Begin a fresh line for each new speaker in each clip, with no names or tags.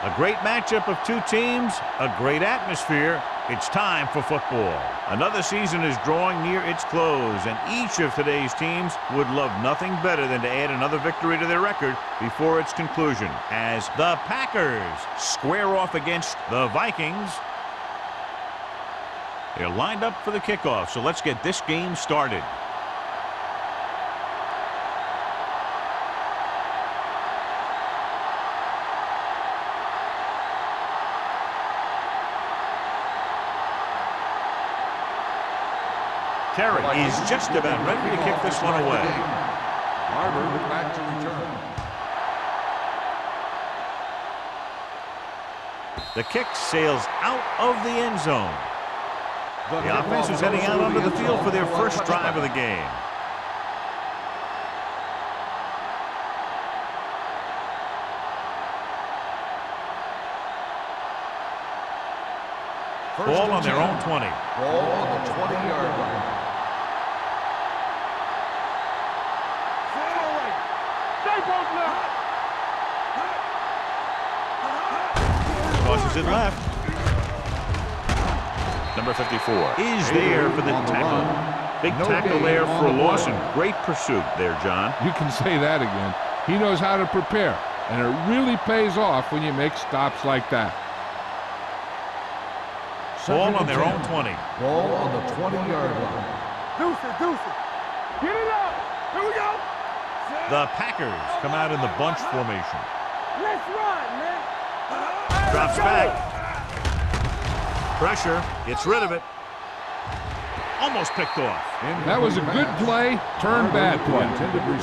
A great matchup of two teams, a great atmosphere. It's time for football. Another season is drawing near its close, and each of today's teams would love nothing better than to add another victory to their record before its conclusion, as the Packers square off against the Vikings. They're lined up for the kickoff, so let's get this game started. Terry is just about ready to kick this one away.
Barber back to return.
The kick sails out of the end zone. The offense is heading out onto the field for their first drive of the game. Ball on their own 20.
Ball on the 20-yard line.
Tosses it left. Number 54 is there for the tackle. Big tackle there for Lawson. Great pursuit there, John.
You can say that again. He knows how to prepare, and it really pays off when you make stops like that.
Ball on their own 20.
Ball on the 20-yard line.
Deuce it. Get it up. Here we go.
The Packers come out in the bunch formation.
Let's run, man.
Drops back. Pressure. Gets rid of it. Almost picked off.
That was a good play, turned bad play.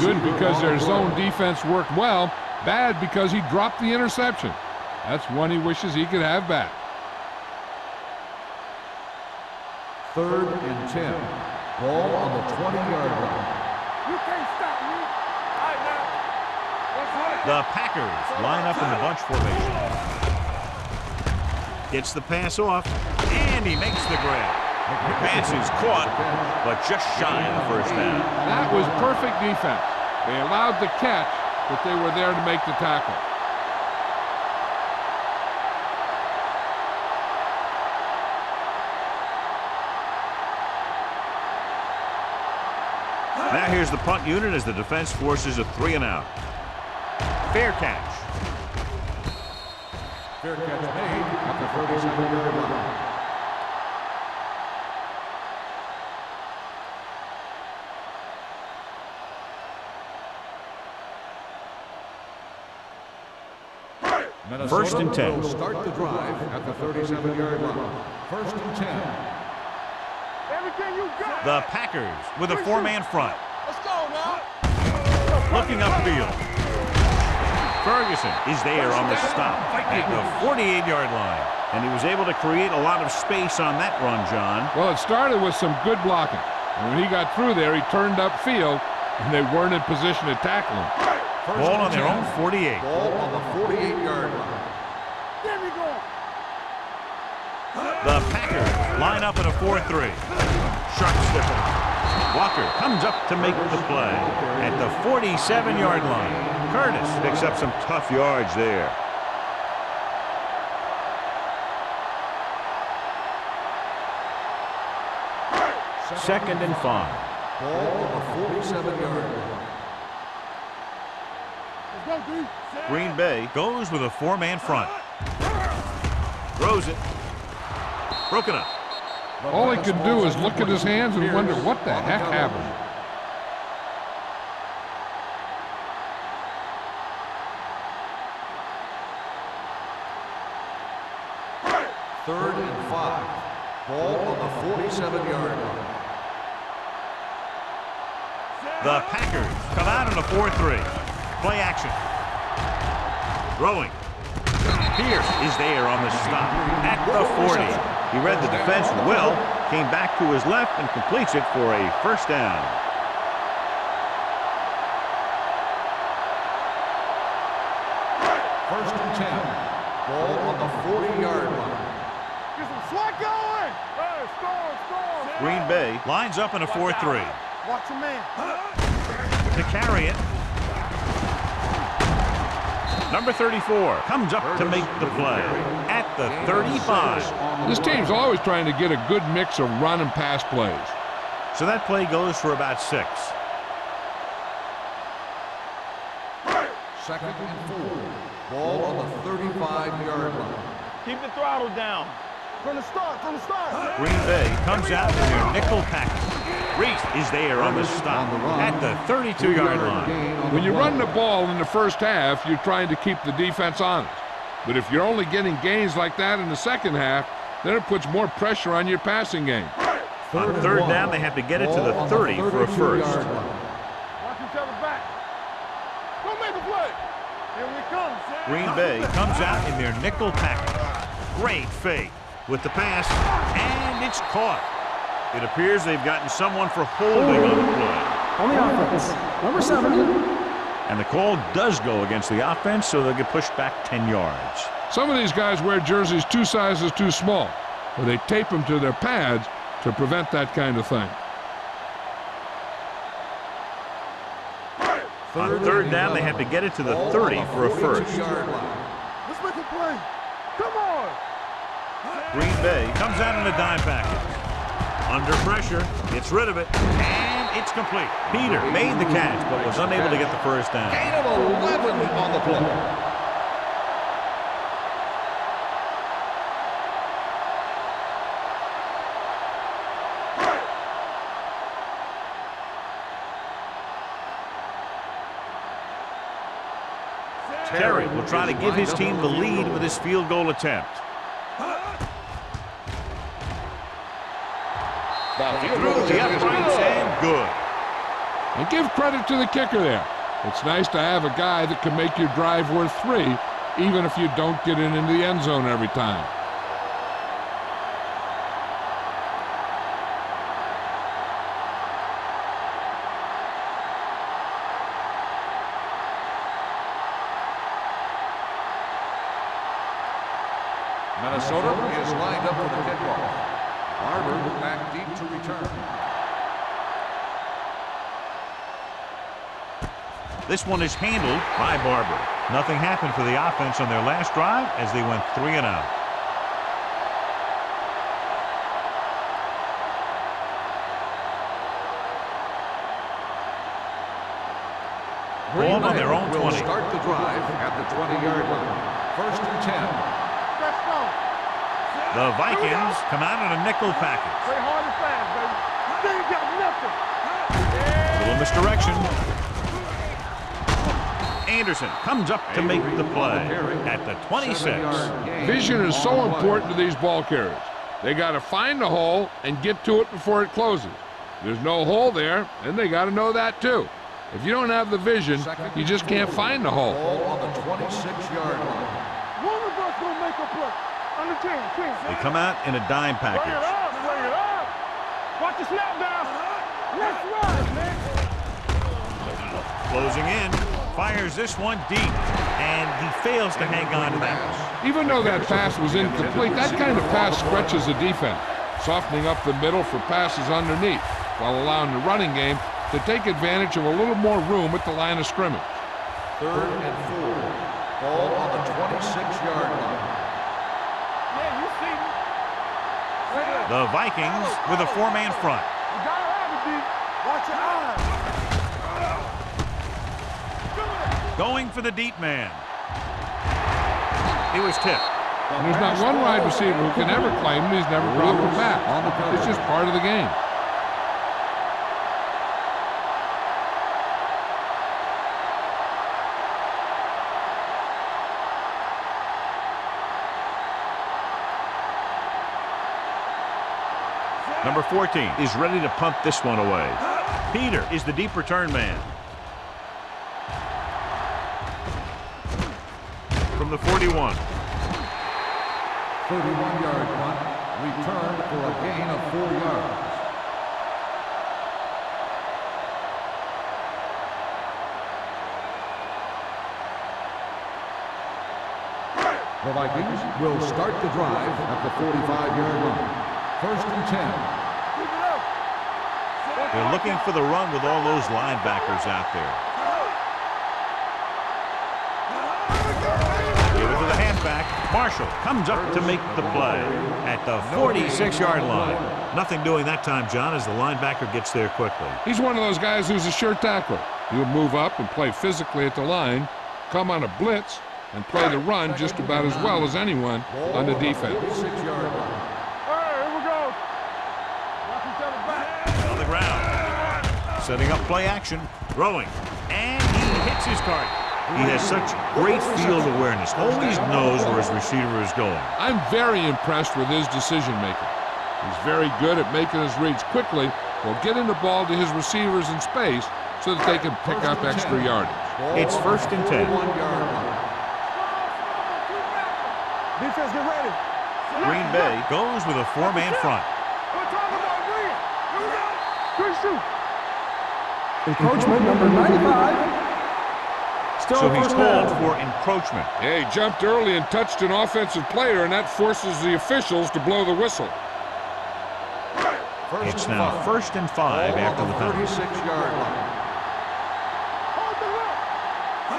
Good because their zone defense worked well. Bad because he dropped the interception. That's one he wishes he could have back.
3rd and 10. Ball on the 20-yard line.
You can't stop me. All right, now.
The Packers line up in the bunch formation. Gets the pass off, and he makes the grab. The pass is caught, but just shy of the first down.
That was perfect defense. They allowed the catch, but they were there to make the tackle.
Now here's the punt unit as the defense forces a 3-and-out. Fair catch.
Fair catch made at the 37-yard line. Minnesota
1st and 10.
will start the drive at the 37-yard line. 1st and 10.
Everything you got.
The Packers with a 4-man front.
Let's go now.
Looking upfield. Ferguson is there on the stop at the 48-yard line. And he was able to create a lot of space on that run, John.
Well, it started with some good blocking. And when he got through there, he turned upfield, and they weren't in position to tackle him.
Ball on their own 48.
Ball on the 48-yard line.
There we go.
The Packers line up in a 4-3. Sharp stiffer. Walker comes up to make the play at the 47-yard line. Curtis picks up some tough yards there. Second and 5.
Ball on the 47-yard line.
Let's go, D.
Green Bay goes with a 4-man front. Throws it. Broken up.
All he could do is look at his hands and wonder what the heck happened.
Third and 5. Ball on the 47-yard line.
The Packers come out in a 4-3. Play action. Throwing. Pierce is there on the stop at the 40. He read the defense well, came back to his left and completes it for a first down.
First and 10. Ball on the 40-yard line.
Get some slack going. Hey, score.
Green Bay lines up in a 4-3.
Watch your man.
To carry it. Number 34 comes up to make the play at the 35.
This team's always trying to get a good mix of run and pass plays.
So that play goes for about 6.
Second and 4. Ball on the 35-yard line.
Keep the throttle down. From the start, from the start.
Green Bay comes out in their nickel package. Reese is there on the stop at the 32-yard line.
When you run the ball in the first half, you're trying to keep the defense honest. But if you're only getting gains like that in the second half, then it puts more pressure on your passing game.
On third down, they have to get it to the 30 for a first.
Watch each other back. Go make a play. Here we come.
Green Bay comes out in their nickel package. Great fake with the pass, and it's caught. It appears they've gotten someone for holding on the play.
On the offense, number 7.
And the call does go against the offense, so they'll get pushed back 10 yards.
Some of these guys wear jerseys 2 sizes too small, or they tape them to their pads to prevent that kind of thing.
On third down, they have to get it to the 30 for a first.
Let's make a play. Come on.
Green Bay comes out in a dime package. Under pressure, gets rid of it, and it's complete. Peter made the catch, but was unable to get the first down.
Gain of 11 on the play.
Terry will try to give his team the lead with his field goal attempt. Through the uprights and good.
And give credit to the kicker there. It's nice to have a guy that can make your drive worth 3, even if you don't get it into the end zone every time.
Minnesota is lined up for the kickoff. Barber back deep to return.
This one is handled by Barber. Nothing happened for the offense on their last drive as they went 3 and out. Ball on their own 20.
Will start the drive at the 20-yard line. First and 10.
Let's go.
The Vikings come out in a nickel package.
Play hard and fast, baby. They ain't got nothing.
Little misdirection. Anderson comes up to make the play at the 26.
Vision is so important to these ball carriers. They got to find the hole and get to it before it closes. There's no hole there, and they got to know that too. If you don't have the vision, you just can't find the hole.
Ball on the 26-yard line.
One of us will make a play. On the 10.
They come out in a dime
Bring it
package.
up, bring it up. Watch the snap down. Let's run, man.
Closing in, fires this one deep, and he fails to hang on to that.
Even though that pass was incomplete, that kind of pass stretches the defense, softening up the middle for passes underneath, while allowing the running game to take advantage of a little more room at the line of scrimmage.
Third and 4. Ball on the 26-yard line.
Yeah, you see me.
The Vikings with a 4-man front.
You gotta have it, D. Watch your eyes.
Going for the deep man. He was tipped.
And there's not one wide receiver who can ever claim that he's never dropped a pass. It's just part of the game.
Number 14 is ready to punt this one away. Peter is the deep return man. From the 41.
31-yard punt. Returned for a gain of 4 yards. The Vikings will start the drive at the 45-yard line. First and 10.
They're looking for the run with all those linebackers out there. back. Marshall comes up to make the play at the 46-yard line. Nothing doing that time, John, as the linebacker gets there quickly.
He's one of those guys who's a sure tackler. He'll move up and play physically at the line, come on a blitz, and play the run just about as well as anyone on the defense.
Hey, here we go. Watch each other back.
On the ground. Setting up play action. Throwing. And he hits his target. He has such great field awareness. Always knows where his receiver is going.
I'm very impressed with his decision-making. He's very good at making his reads quickly while getting the ball to his receivers in space so that they can pick up extra yardage.
It's 1st and 10.
Defense, get ready.
Green Bay goes with a 4-man front.
We're talking about Green. Here we go. Quick shoot.
Encroachment number 95. Still
So he's
first
called
down.
for encroachment.
Yeah, he jumped early and touched an offensive player, and that forces the officials to blow the whistle.
It's now 1st and 5 after the penalty.
36-yard line.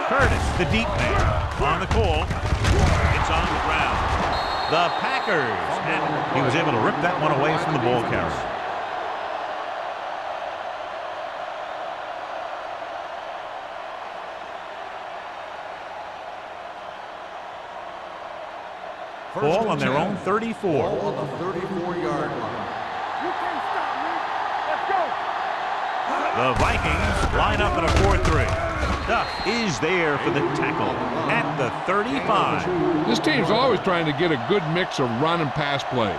Curtis, the deep man, on the call. It's on the ground. The Packers. And he was able to rip that one away from the ball carrier. Ball on their own 34.
Ball on the 34-yard line.
You can't stop me. Let's go.
The Vikings line up in a 4-3. Duff is there for the tackle at the 35.
This team's always trying to get a good mix of run and pass plays.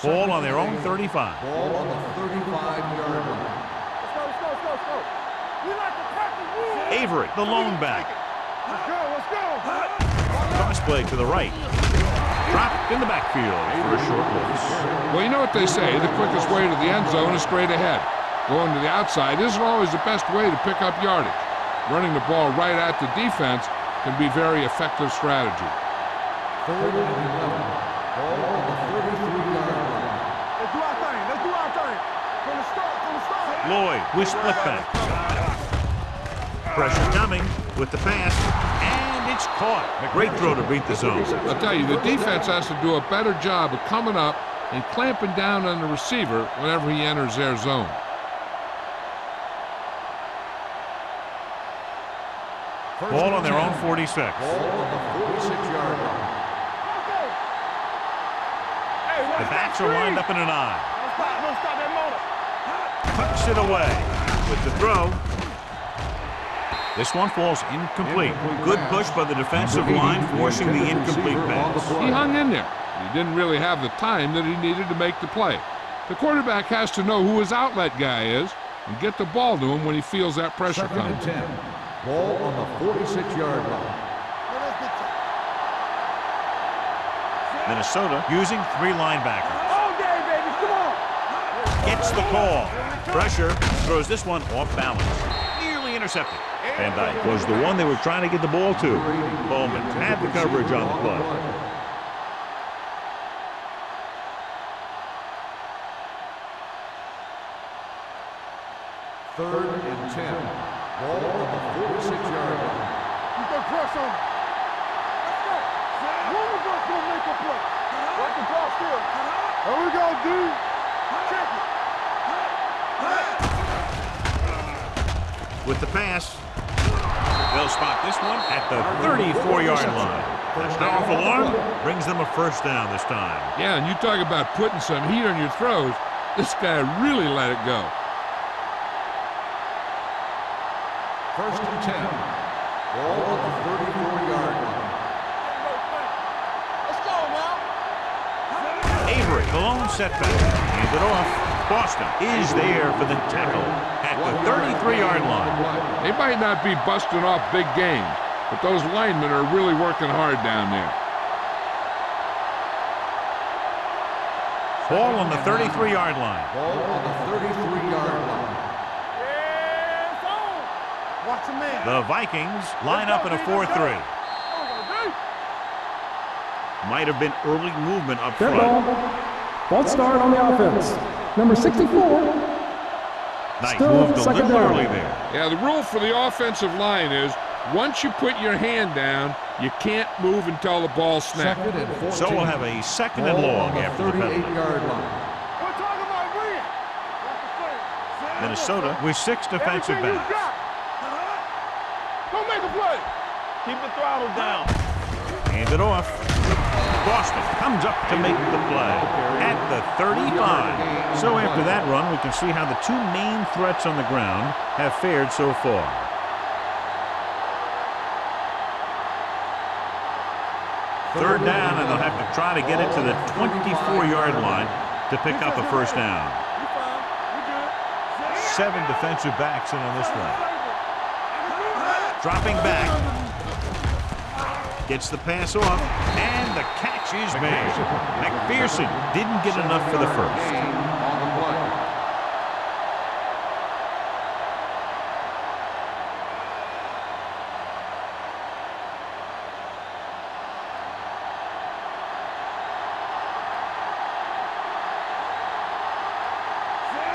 Ball on their own 35.
Ball on the 35-yard line.
Let's go. We like the Packers.
Avery, the lone back.
Let's go.
Cross play to the right. Dropped in the backfield for a short loss.
Well, you know what they say, the quickest way to the end zone is straight ahead. Going to the outside isn't always the best way to pick up yardage. Running the ball right at the defense can be very effective strategy.
3rd and 11. Ball on the 33-yard line.
Let's do our thing. From the start.
Lloyd with split back. Pressure coming with the pass, and it's caught. Great throw to beat the zone.
I'll tell you, the defense has to do a better job of coming up and clamping down on the receiver whenever he enters their zone.
Ball on their own 46.
Ball on the 46-yard line.
The backs are lined up in an eye.
Don't stop that motor.
Tucks it away with the throw. This one falls incomplete. Good push by the defensive line, forcing the incomplete pass.
He hung in there. He didn't really have the time that he needed to make the play. The quarterback has to know who his outlet guy is and get the ball to him when he feels that pressure
2nd and
coming.
10. Ball on the 46-yard line.
Minnesota using 3 linebackers.
All day, baby. Come on.
Gets the call. Pressure throws this one off balance. Nearly intercepted. Van Dyke was the one they were trying to get the ball to. Bowman had the coverage on the play.
Third and 10. Ball on the 46-yard line.
You can press on him. Let's go. One of us gonna make a play. Watch the ball still. There we go, D. Check it.
With the pass, they'll spot this one at the 34-yard line. That powerful arm brings them a 1st down this time.
Yeah, and you talk about putting some heat on your throws. This guy really let it go.
1st and 10. Ball on the 34-yard line.
Let's go now.
Avery, the lone setback. Hands it off. Boston is there for the tackle at the 33-yard line.
They might not be busting off big games, but those linemen are really working hard down there.
Ball on the 33-yard line.
Ball on the 33-yard line.
Yeah, it's on. Watch him in.
The Vikings line up in a 4-3. Might have been early movement up
Dead
front.
ball. False start on the offense. Number 64.
Nice.
Still
Moved a
second
little
down.
early there.
Yeah, the rule for the offensive line is once you put your hand down, you can't move until the ball snaps.
Second and 14.
So we'll have a second and long
Ball on
after
the
the penalty.
38-yard line.
We're talking about win.
Minnesota with 6 defensive
Everything you
backs.
got. Go make a play.
Keep the throttle down. Hand it off. Boston comes up to make the play at the 35. So after that run, we can see how the two main threats on the ground have fared so far. Third down, and they'll have to try to get it to the 24-yard line to pick up a first down.
You fine. You good.
7 defensive backs in on this one. Dropping back. Gets the pass off, and the catch is made. McPherson didn't get enough for the first.
On the play.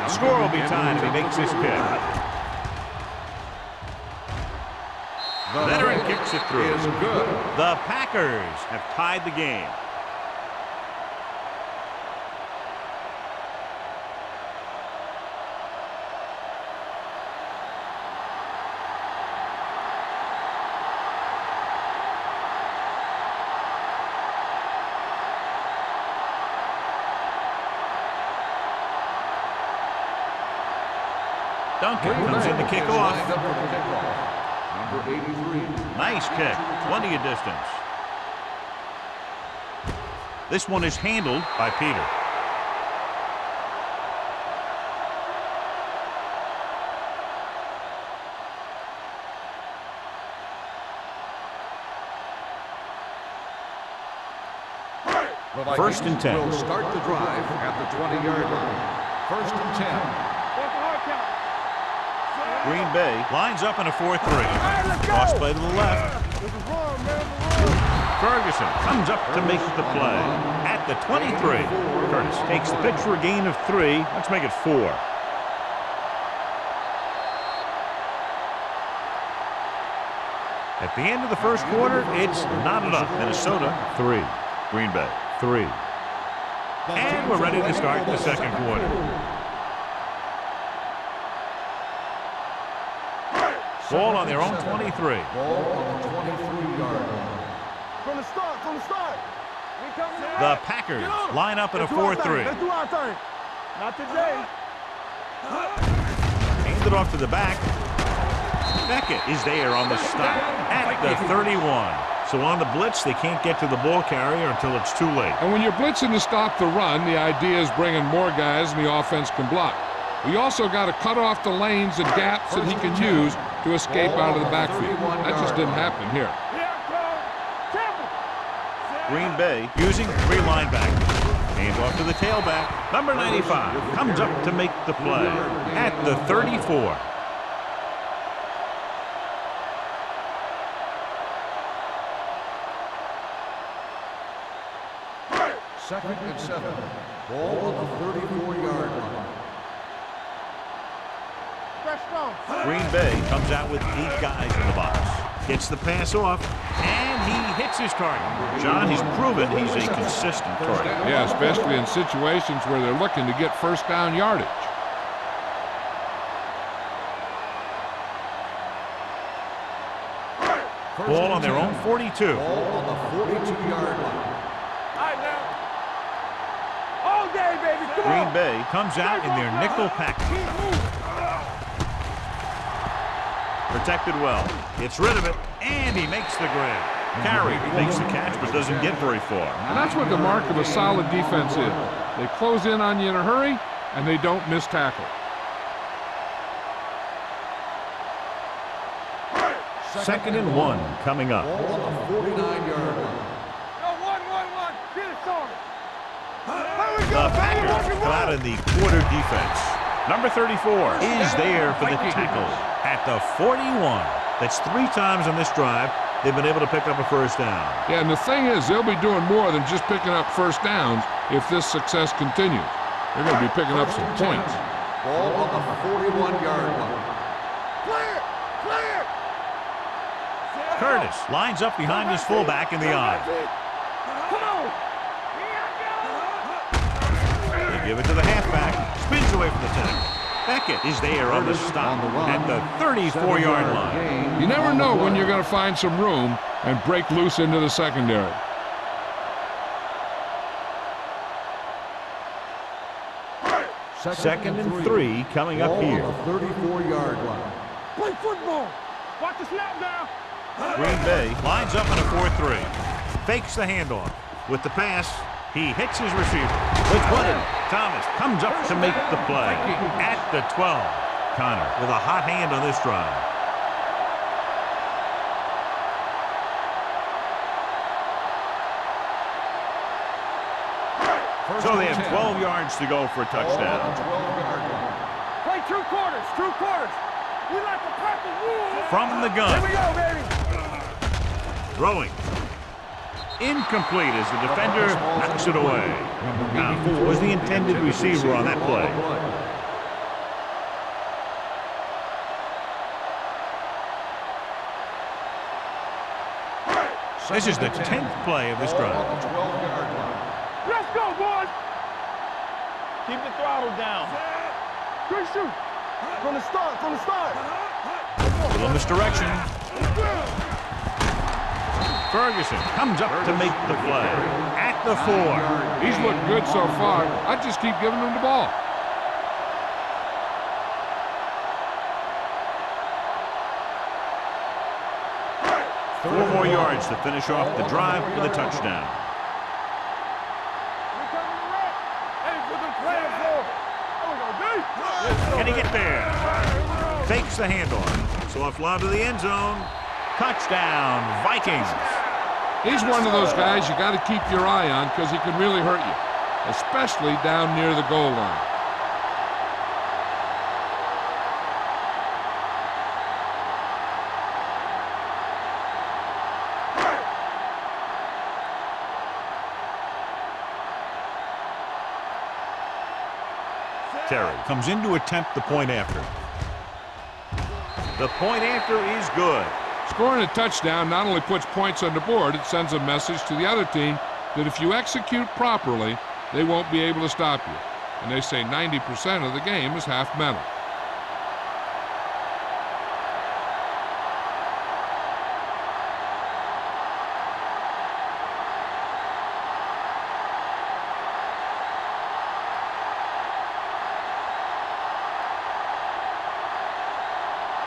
The score will be tied if he makes this kick.
The
Veteran
kick
kicks it through.
is good.
The Packers have tied the game. Duncan comes in to kick off.
Lined up for the kickoff. Number 83.
Nice kick. Plenty of distance. This one is handled by Peter.
The Vikings
First and 10.
will start the drive at the 20-yard line. First and 10.
What's the hard count?
Green Bay lines up in a 4-3.
let's go.
Cross play to the left.
This is wrong, man. This is wrong.
Ferguson comes up to make the play at the 23. Curtis takes the pitch for a gain of 3. Let's make it 4. At the end of the first quarter, it's not enough. Minnesota 3. Green Bay 3. And we're ready to start the second quarter. Ball on their own 23.
Ball on the 23-yard line.
From the start. We coming in.
The Packers line up in a 4-3.
Let's do our thing. Not today.
Hand it off to the back. Beckett is there on the stop at the 31. So on the blitz, they can't get to the ball carrier until it's too late.
And when you're blitzing to stop the run, the idea is bringing more guys and the offense can block. We also got to cut off the lanes and gaps that he can use to escape out of the backfield. That just didn't happen here.
Green Bay using 3 linebackers. Hand off to the tailback. Number 95 comes up to make the play at the 34.
Second and 7. Ball on the 34-yard line.
Green Bay comes out with 8 guys in the box. Gets the pass off, and he hits his target. John, he's proven he's a consistent target.
Yeah, especially in situations where they're looking to get first down yardage.
Ball on their own 42.
Ball on the 42-yard line.
All day, baby. Come
Green
on.
Bay comes out in their nickel package. Protected well. Gets rid of it, and he makes the grab. Carey makes the catch, but doesn't get very far.
And that's what the mark of a solid defense is. They close in on you in a hurry, and they don't miss tackle.
Second and 1 coming up.
Ball on the 49-yard line.
One. Get it started.
The Packers come out in the quarter defense. Number 34 is there for the tackle at the 41. That's 3 times on this drive they've been able to pick up a first down.
Yeah, and the thing is, they'll be doing more than just picking up first downs if this success continues. They're going to be picking up some points.
Ball on the 41-yard line.
Clear! Clear!
Curtis lines up behind his fullback in the I.
Come on!
They give it to the halfback. Spins away from the tackle. Beckett is there on the stop at the 34-yard line.
You never know when you're going to find some room and break loose into the secondary.
Second and 3 coming up here.
Ball on the 34-yard line.
Play football! Watch the snap down!
Green Bay lines up in a 4-3. Fakes the handoff. With the pass, he hits his receiver. The 20. Thomas comes up to make the play. At the 12. Connor with a hot hand on this drive. So they have 12 yards to go for a touchdown.
Play true quarters! True quarters! We like the purple wool!
From the gun.
Here we go, baby!
Throwing. Incomplete as the defender knocks it away. Now, who was the intended receiver on that play? This is the 10th play of this drive.
Let's go, boys! Keep the throttle down. Good shoot. From the start, from the start.
Little misdirection. Ferguson comes up to make the play. At the 4.
He's looked good so far. I just keep giving him the ball.
Four more yards to finish off the drive with a touchdown. Can he get there? Fakes the handoff. So off line to the end zone. Touchdown, Vikings.
He's one of those guys you got to keep your eye on because he can really hurt you, especially down near the goal line.
Terry comes in to attempt the point after. The point after is good.
Scoring a touchdown not only puts points on the board, it sends a message to the other team that if you execute properly, they won't be able to stop you. And they say 90% of the game is half mental.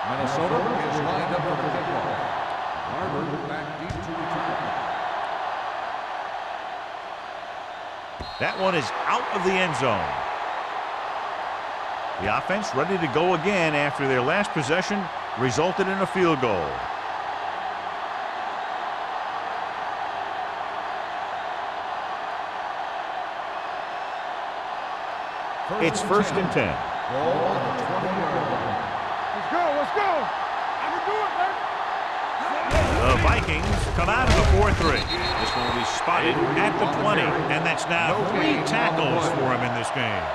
Minnesota is lined up for the kickoff. Barber back deep to return.
That one is out of the end zone. The offense ready to go again after their last possession resulted in a field goal. It's first and 10.
Ball on the 20-yard line.
Let's go, let's go! I can do it, man!
The Vikings come out of the 4-3. This one will be spotted at the 20, and that's now 3 tackles for him in this game.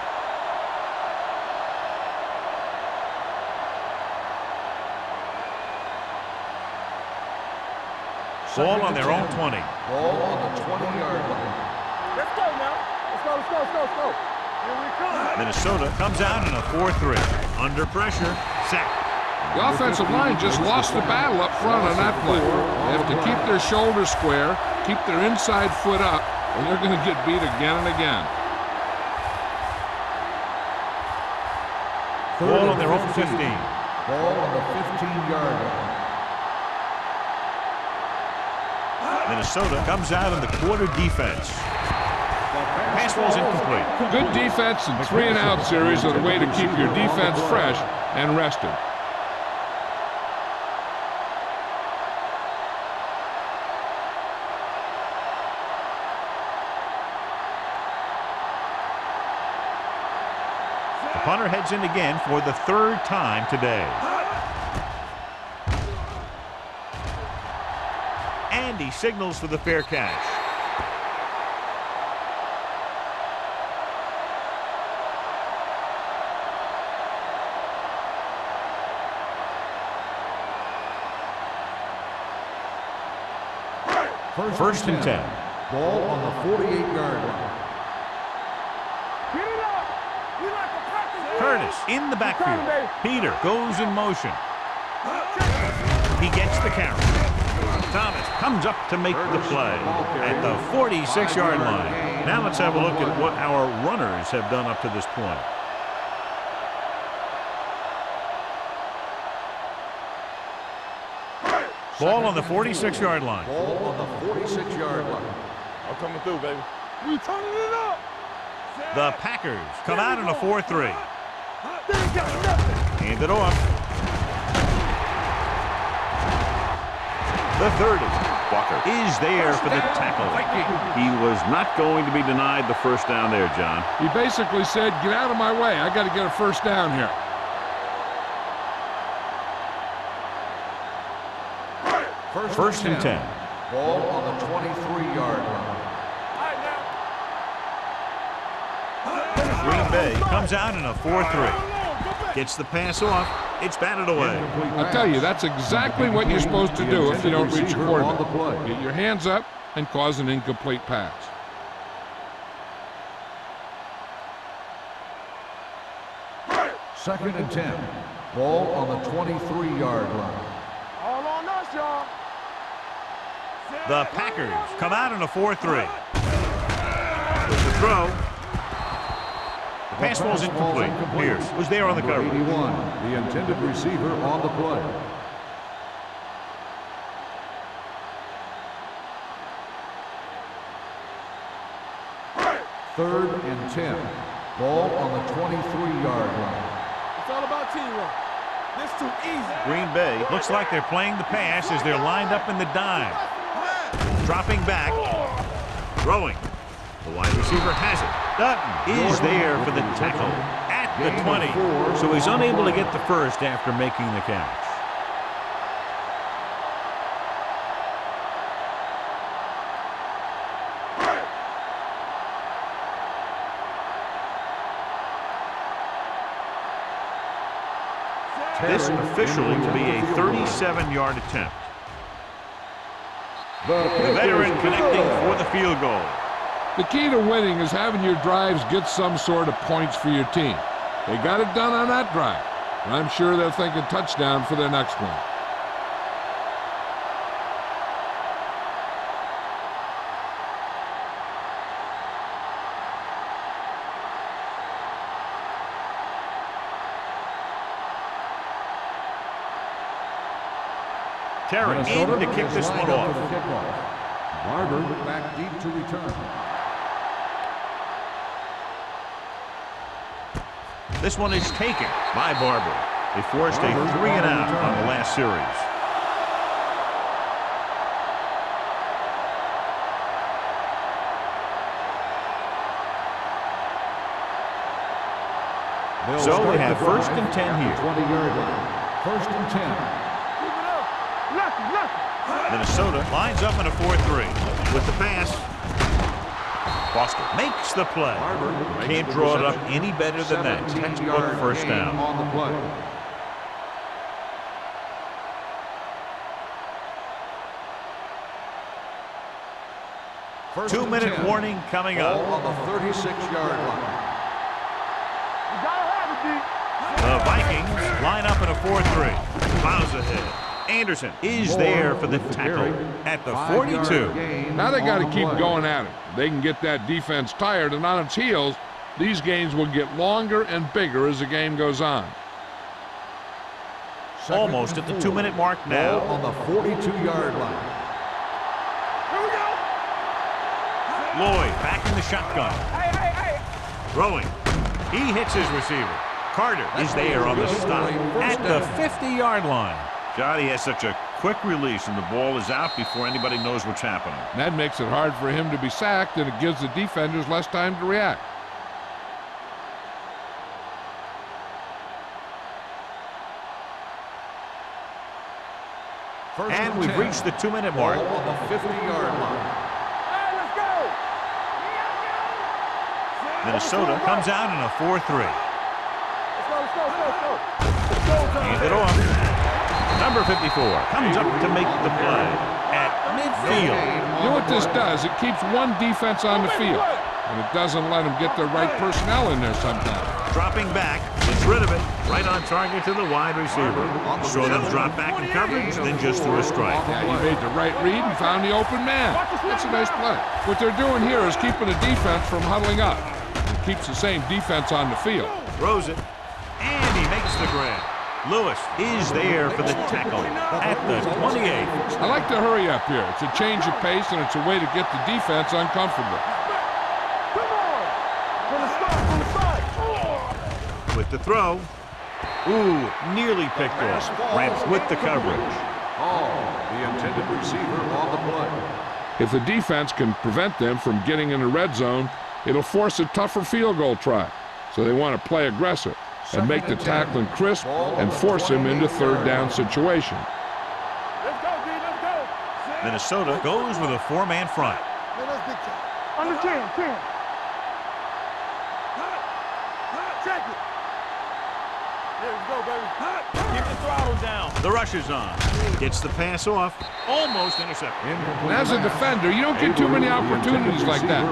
Ball on their own 20.
Ball on the 20-yard line.
Let's go now! Let's go, let's go, let's go, let's go! Here we come!
Minnesota comes out in a 4-3. Under pressure, sack.
The offensive line just lost the battle up front on that play. They have to keep their shoulders square, keep their inside foot up, or they're going to get beat again and again.
Ball on their own 15.
Ball on the 15-yard line.
Minnesota comes out in the quarter defense. Pass ball's incomplete.
Good defense and 3-and-out series are the way to keep your defense fresh and rested.
The punter heads in again for the 3rd time today. And he signals for the fair catch. First and 10.
Ball on the 48-yard line.
Get it up. We like a practice.
Curtis in the backfield. Peter goes in motion. He gets the carry. Thomas comes up to make the play at the 46-yard line. Now let's have a look at what our runners have done up to this point. Ball on the 46-yard line.
Ball on the 46-yard line.
I'm coming through, baby. We turning it up.
The Packers come out in a 4-3.
They ain't got nothing.
Hand it off. The 30. Walker is there for the tackle. He was not going to be denied the first down there, John.
He basically said, get out of my way. I got to get a first down here.
First and 10.
Ball on the 23-yard line.
Green Bay comes out in a 4-3. Gets the pass off. It's batted away.
I tell you, that's exactly what you're supposed to do if you don't reach your quarterback. Get your hands up and cause an incomplete pass.
Second and 10. Ball on the 23-yard line.
All on us, y'all.
The Packers come out in a 4-3. With the throw. The pass ball's incomplete. Pierce was there on the cover.
81, the intended receiver on the play. Third and 10. Ball on the 23-yard line.
It's all about teamwork. This too easy.
Green Bay looks like they're playing the pass as they're lined up in the dime. Dropping back. Throwing. The wide receiver has it. Dutton is there for the tackle at the 20. So he's unable to get the first after making the catch. This officially will be a 37-yard attempt. The veteran connecting for the field goal.
The key to winning is having your drives get some sort of points for your team. They got it done on that drive, and I'm sure they'll think a touchdown for their next one.
Terry in to kick this one off.
Barber back deep to return.
This one is taken by Barber. They forced a 3-and-out on the last series. So they have first and 10 here.
20-yard line. First and 10.
Minnesota lines up in a 4-3 with the pass. Foster makes the play. Can't draw it up any better than that. Textbook first down.
On the play. First
2-minute warning coming up.
On the 36-yard line.
You gotta have it, D.
The Vikings line up in a 4-3. Plows ahead. Anderson is there for the tackle at the 42.
Now they got to keep going at it. They can get that defense tired and on its heels. These games will get longer and bigger as the game goes on.
Almost at the 2-minute mark now.
On the 42-yard line.
Here we go.
Lloyd back in the shotgun.
Hey.
Throwing. He hits his receiver. Carter is there on the stop at the 50-yard line. John, he has such a quick release, and the ball is out before anybody knows what's happening.
That makes it hard for him to be sacked, and it gives the defenders less time to react.
And we've reached the 2-minute mark.
On the 50-yard line.
Hey, let's go.
Minnesota comes out in a 4-3.
Let's go.
Hand it off. Number 54 comes up to make the play at midfield.
You know what this does? It keeps one defense on the field, and it doesn't let them get the right personnel in there sometimes.
Dropping back, gets rid of it, right on target to the wide receiver. Saw them drop back in coverage, then just threw a strike.
Yeah, he made the right read and found the open man. That's a nice play. What they're doing here is keeping the defense from huddling up. It keeps the same defense on the field.
Throws it, and he makes the grab. Lewis is there for the tackle at the 28.
I like to hurry up here. It's a change of pace, and it's a way to get the defense uncomfortable.
With the throw. Ooh, nearly picked off. Ramps with the coverage.
The intended receiver on the play.
If the defense can prevent them from getting in the red zone, it'll force a tougher field goal try. So they want to play aggressive and make the tackling crisp and force him into third down situation.
Let's go, D, let's go.
Minnesota goes with a four-man front.
Under 10. Check it. There we go, baby. Keep the throttle down.
The rush is on. Gets the pass off. Almost intercepted.
And as a defender, you don't get too many opportunities like that.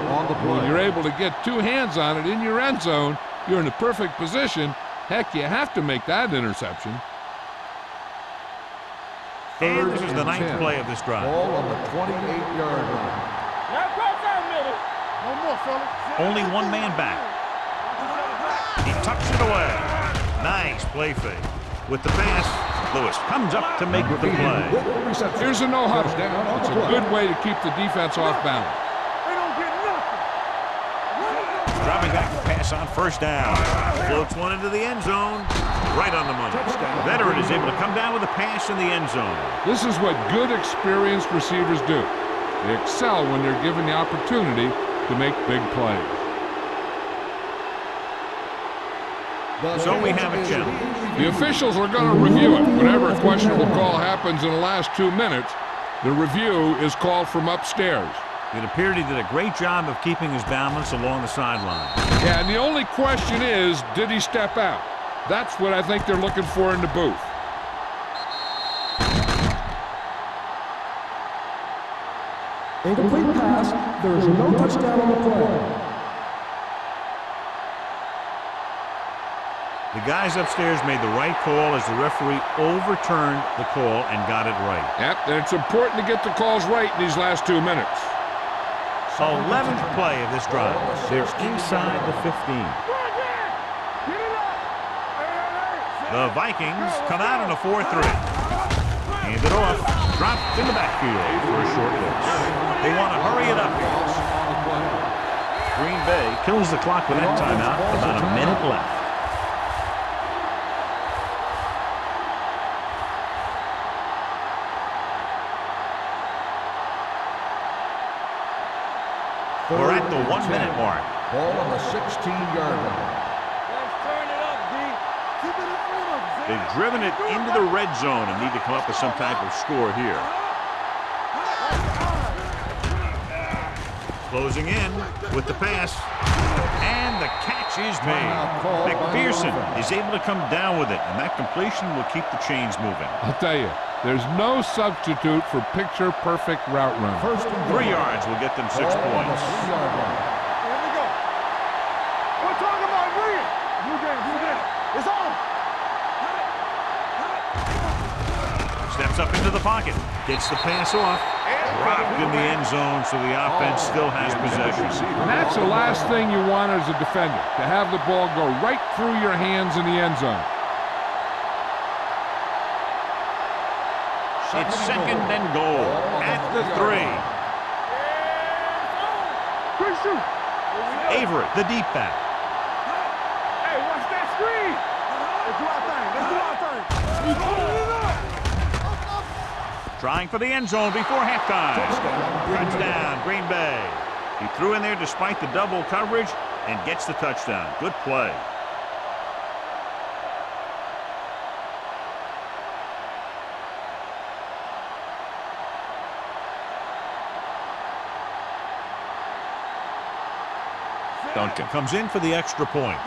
When you're able to get two hands on it in your end zone, you're in the perfect position. Heck, you have to make that interception.
And this is the ninth play of this drive.
Ball on the 28-yard line.
Now cross out middle. No more, fella.
Only one man back. He tucks it away. Nice play fake. With the pass, Lewis comes up to make the play.
Here's a no huddle. It's a good way to keep the defense off balance.
They don't get nothing.
Dropping back to pass on first down. Floats one into the end zone. Right on the money. Veteran is able to come down with a pass in the end zone.
This is what good, experienced receivers do. They excel when they're given the opportunity to make big plays.
So we have a challenge.
The officials are going to review it. Whenever a questionable call happens in the last 2 minutes, the review is called from upstairs.
It appeared he did a great job of keeping his balance along the sideline.
Yeah, and the only question is, did he step out? That's what I think they're looking for in the booth.
Incomplete pass. There is no touchdown on the play.
The guys upstairs made the right call as the referee overturned the call and got it right.
Yep, and it's important to get the calls right in these last 2 minutes.
11th play of this drive. They're inside the 15. The Vikings come out in a 4-3. Handed off. Dropped in the backfield for a short loss. They want to hurry it up here. Green Bay kills the clock with that timeout. About a minute left. We're at the 1 minute mark.
Ball on the 16-yard line.
Let's turn it up, D. Keep it in front of us.
They've driven it into the red zone and need to come up with some type of score here. Closing in with the pass. And the catch is made. McPherson is able to come down with it, and that completion will keep the chains moving.
I'll tell you, there's no substitute for picture-perfect route running.
3 yards will get them 6 points.
Here we go. We're talking about William. You game. It's on.
Steps up into the pocket. Gets the pass off. Dropped in the end zone, so the offense still has possession.
And that's the last thing you want as a defender, to have the ball go right through your hands in the end zone.
It's 2nd and goal at the 3.
Quick shoot.
Avery, the deep back.
Hey, watch that screen. Let's do our thing.
Trying for the end zone before halftime. Touchdown, Green Bay. He threw in there despite the double coverage and gets the touchdown. Good play. Duncan comes in for the extra point.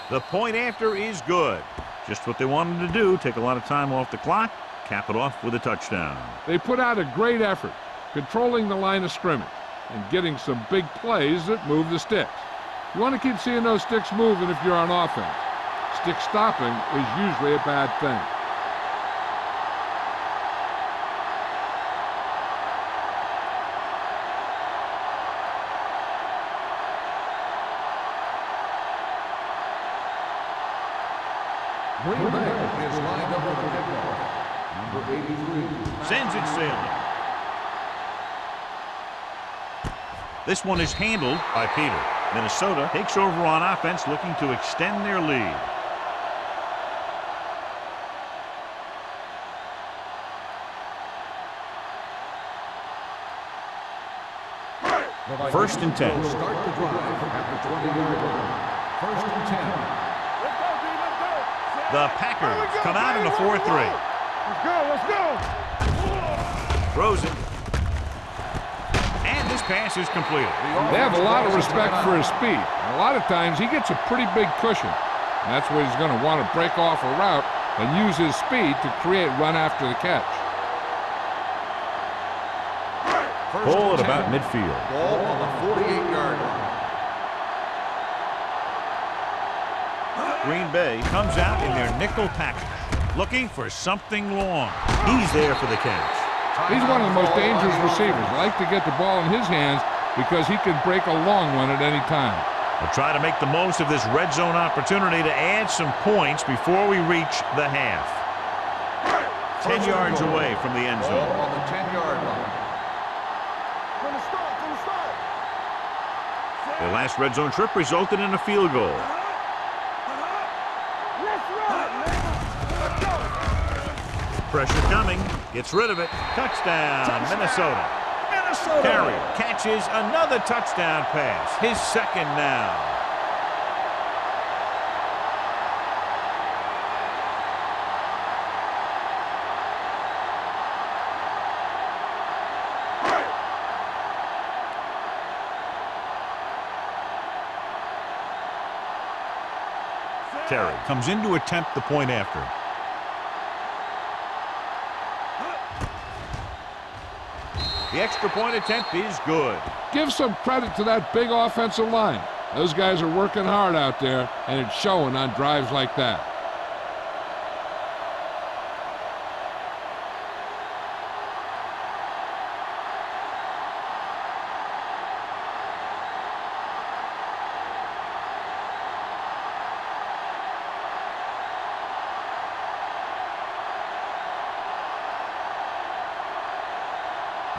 The point after is good. Just what they wanted to do, take a lot of time off the clock cap it off with a touchdown.
They put out a great effort, controlling the line of scrimmage and getting some big plays that move the sticks. You want to keep seeing those sticks moving if you're on offense. Stick stopping is usually a bad thing.
Green Bay is lined up for the kickoff. Number 83.
Sends it sailing. This one is handled by Peter. Minnesota takes over on offense, looking to extend their lead. First and 10.
Will start the drive at the 20-yard line. First and 10.
Let's go, D. Let's go.
The Packers come out in a 4-3.
Let's go. Let's go.
Throws it. And this pass is completed.
They have a lot of respect for his speed. And a lot of times he gets a pretty big cushion. And that's where he's going to want to break off a route and use his speed to create run after the catch.
Ball at about midfield.
Ball on the 48-yard line.
Green Bay comes out in their nickel package, looking for something long. He's there for the catch.
He's one of the most dangerous receivers. I like to get the ball in his hands because he can break a long one at any time.
We'll try to make the most of this red zone opportunity to add some points before we reach the half. 10 yards away from the end
Ball
zone.
on the 10-yard line.
From the start. From the start.
Their last red zone trip resulted in a field goal.
Let's run, man. Let's go.
Pressure coming. Gets rid of it. Touchdown, Minnesota. Carey catches another touchdown pass. His second now. Terry comes in to attempt the point after. The extra point attempt is good.
Give some credit to that big offensive line. Those guys are working hard out there, and it's showing on drives like that.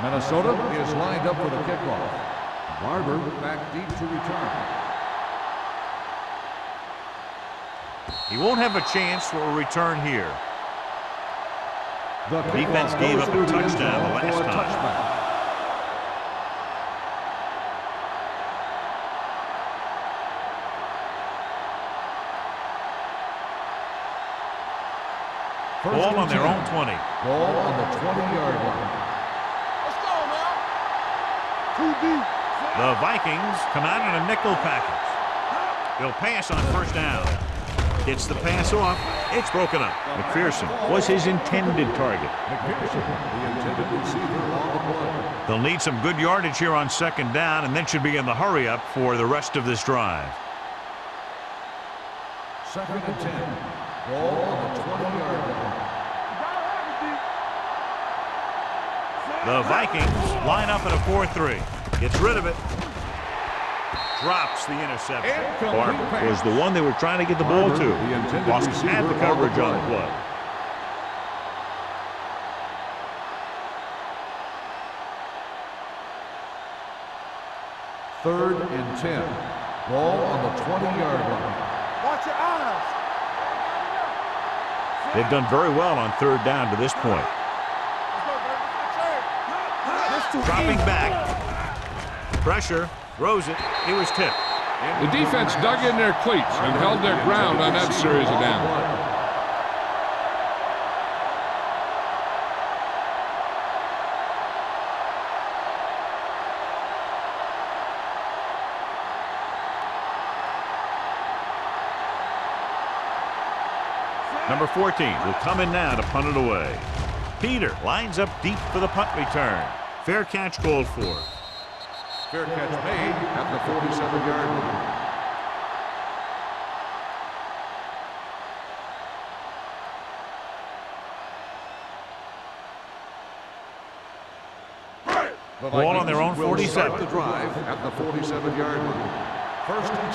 Minnesota is lined up for the kickoff. Barber back deep to return.
He won't have a chance for a return here.
The
defense
kickoff
gave
goes
up
through
a
the end
touchdown
zone
the last
for a
time.
touchback.
Ball on their own 20.
Ball on the 20-yard line.
Let's go, man. Too deep.
The Vikings come out in a nickel package. They'll pass on first down. Gets the pass off. It's broken up. McPherson was his intended target.
McPherson, the intended receiver on the play.
They'll need some good yardage here on second down, and then should be in the hurry up for the rest of this drive.
Second and 10. Ball on the 20-yard line.
The Vikings line up in a 4-3. Gets rid of it. Drops the interception. Barber was the one they were trying to get the ball to. Boston had the coverage on the play.
Third and 10. Ball on the 20-yard line.
Watch your eyes.
They've done very well on third down to this point. Dropping back. Pressure. Throws it. He was tipped.
The defense dug in their cleats and held their ground on that series of downs.
Number 14 will come in now to punt it away. Peter lines up deep for the punt return. Fair catch called for.
Fair catch made at the 47-yard line.
Ball on their own 47.
Start the drive at the 47-yard line. 1st and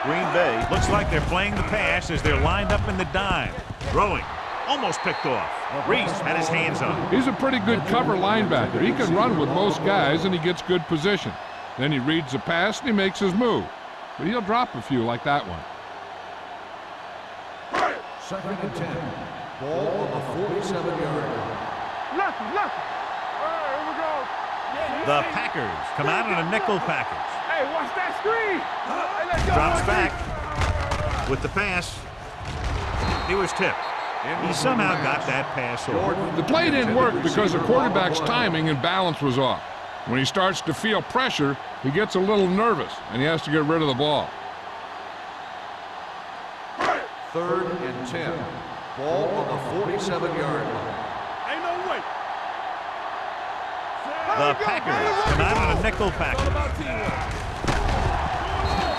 10.
Green Bay looks like they're playing the pass as they're lined up in the dime. Throwing. Almost picked off. Reese had his hands on.
He's a pretty good cover linebacker. He can run with most guys, and he gets good position. Then he reads the pass, and he makes his move. But he'll drop a few like that one.
2nd and 10. Ball on the 47-yard line.
Lucky. Here we go.
The Packers come out in a nickel package.
Hey, watch that screen. Hey, let's go.
Drops back with the pass. He was tipped. He somehow got that pass over.
The play didn't work because the quarterback's timing and balance was off. When he starts to feel pressure, he gets a little nervous, and he has to get rid of the ball.
3rd and 10. Ball on the 47-yard line.
Ain't no way.
The Packers come out in a nickel package.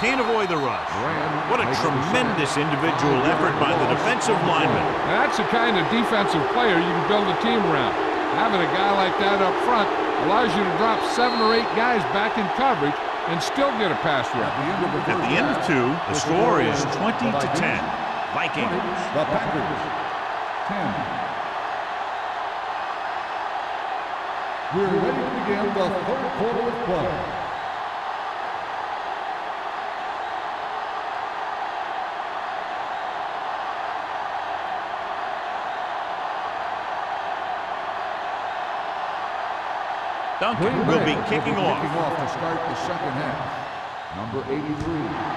Can't avoid the rush. What a tremendous individual effort by the defensive lineman.
Now, that's the kind of defensive player you can build a team around. Having a guy like that up front allows you to drop 7 or 8 guys back in coverage and still get a pass rush.
At the end of 2, the score is 20-10. Vikings.
The Packers. 10. We're ready to begin the 3rd quarter of play.
Duncan will be kicking off.
Kicking off to start the 2nd half. Number 83,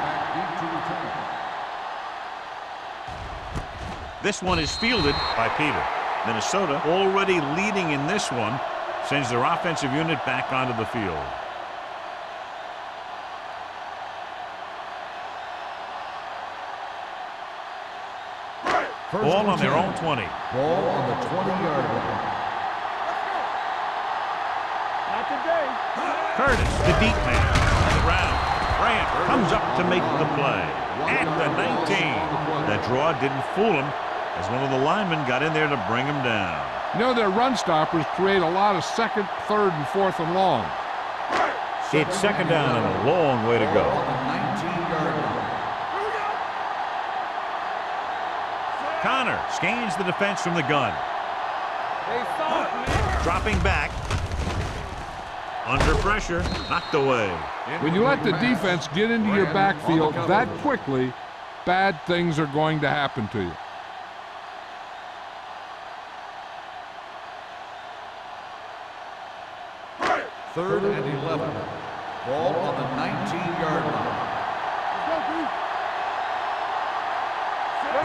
back deep to return.
This one is fielded by Peter. Minnesota, already leading in this one, sends their offensive unit back onto the field. Ball on their own 20.
Ball on the 20-yard line.
Not today.
Curtis, the deep man, on the ground. Grant comes up to make the play. At the 19. That draw didn't fool him as one of the linemen got in there to bring him down.
You know, their run stoppers create a lot of 2nd, 3rd, and 4th and long.
It's 2nd down and a long way to go.
On the 19-yard line.
Connor scans the defense from the gun. Dropping back. Under pressure, knocked away.
When you let the defense get into your backfield that quickly, bad things are going to happen to you.
Third and 11. Ball on the 19-yard line.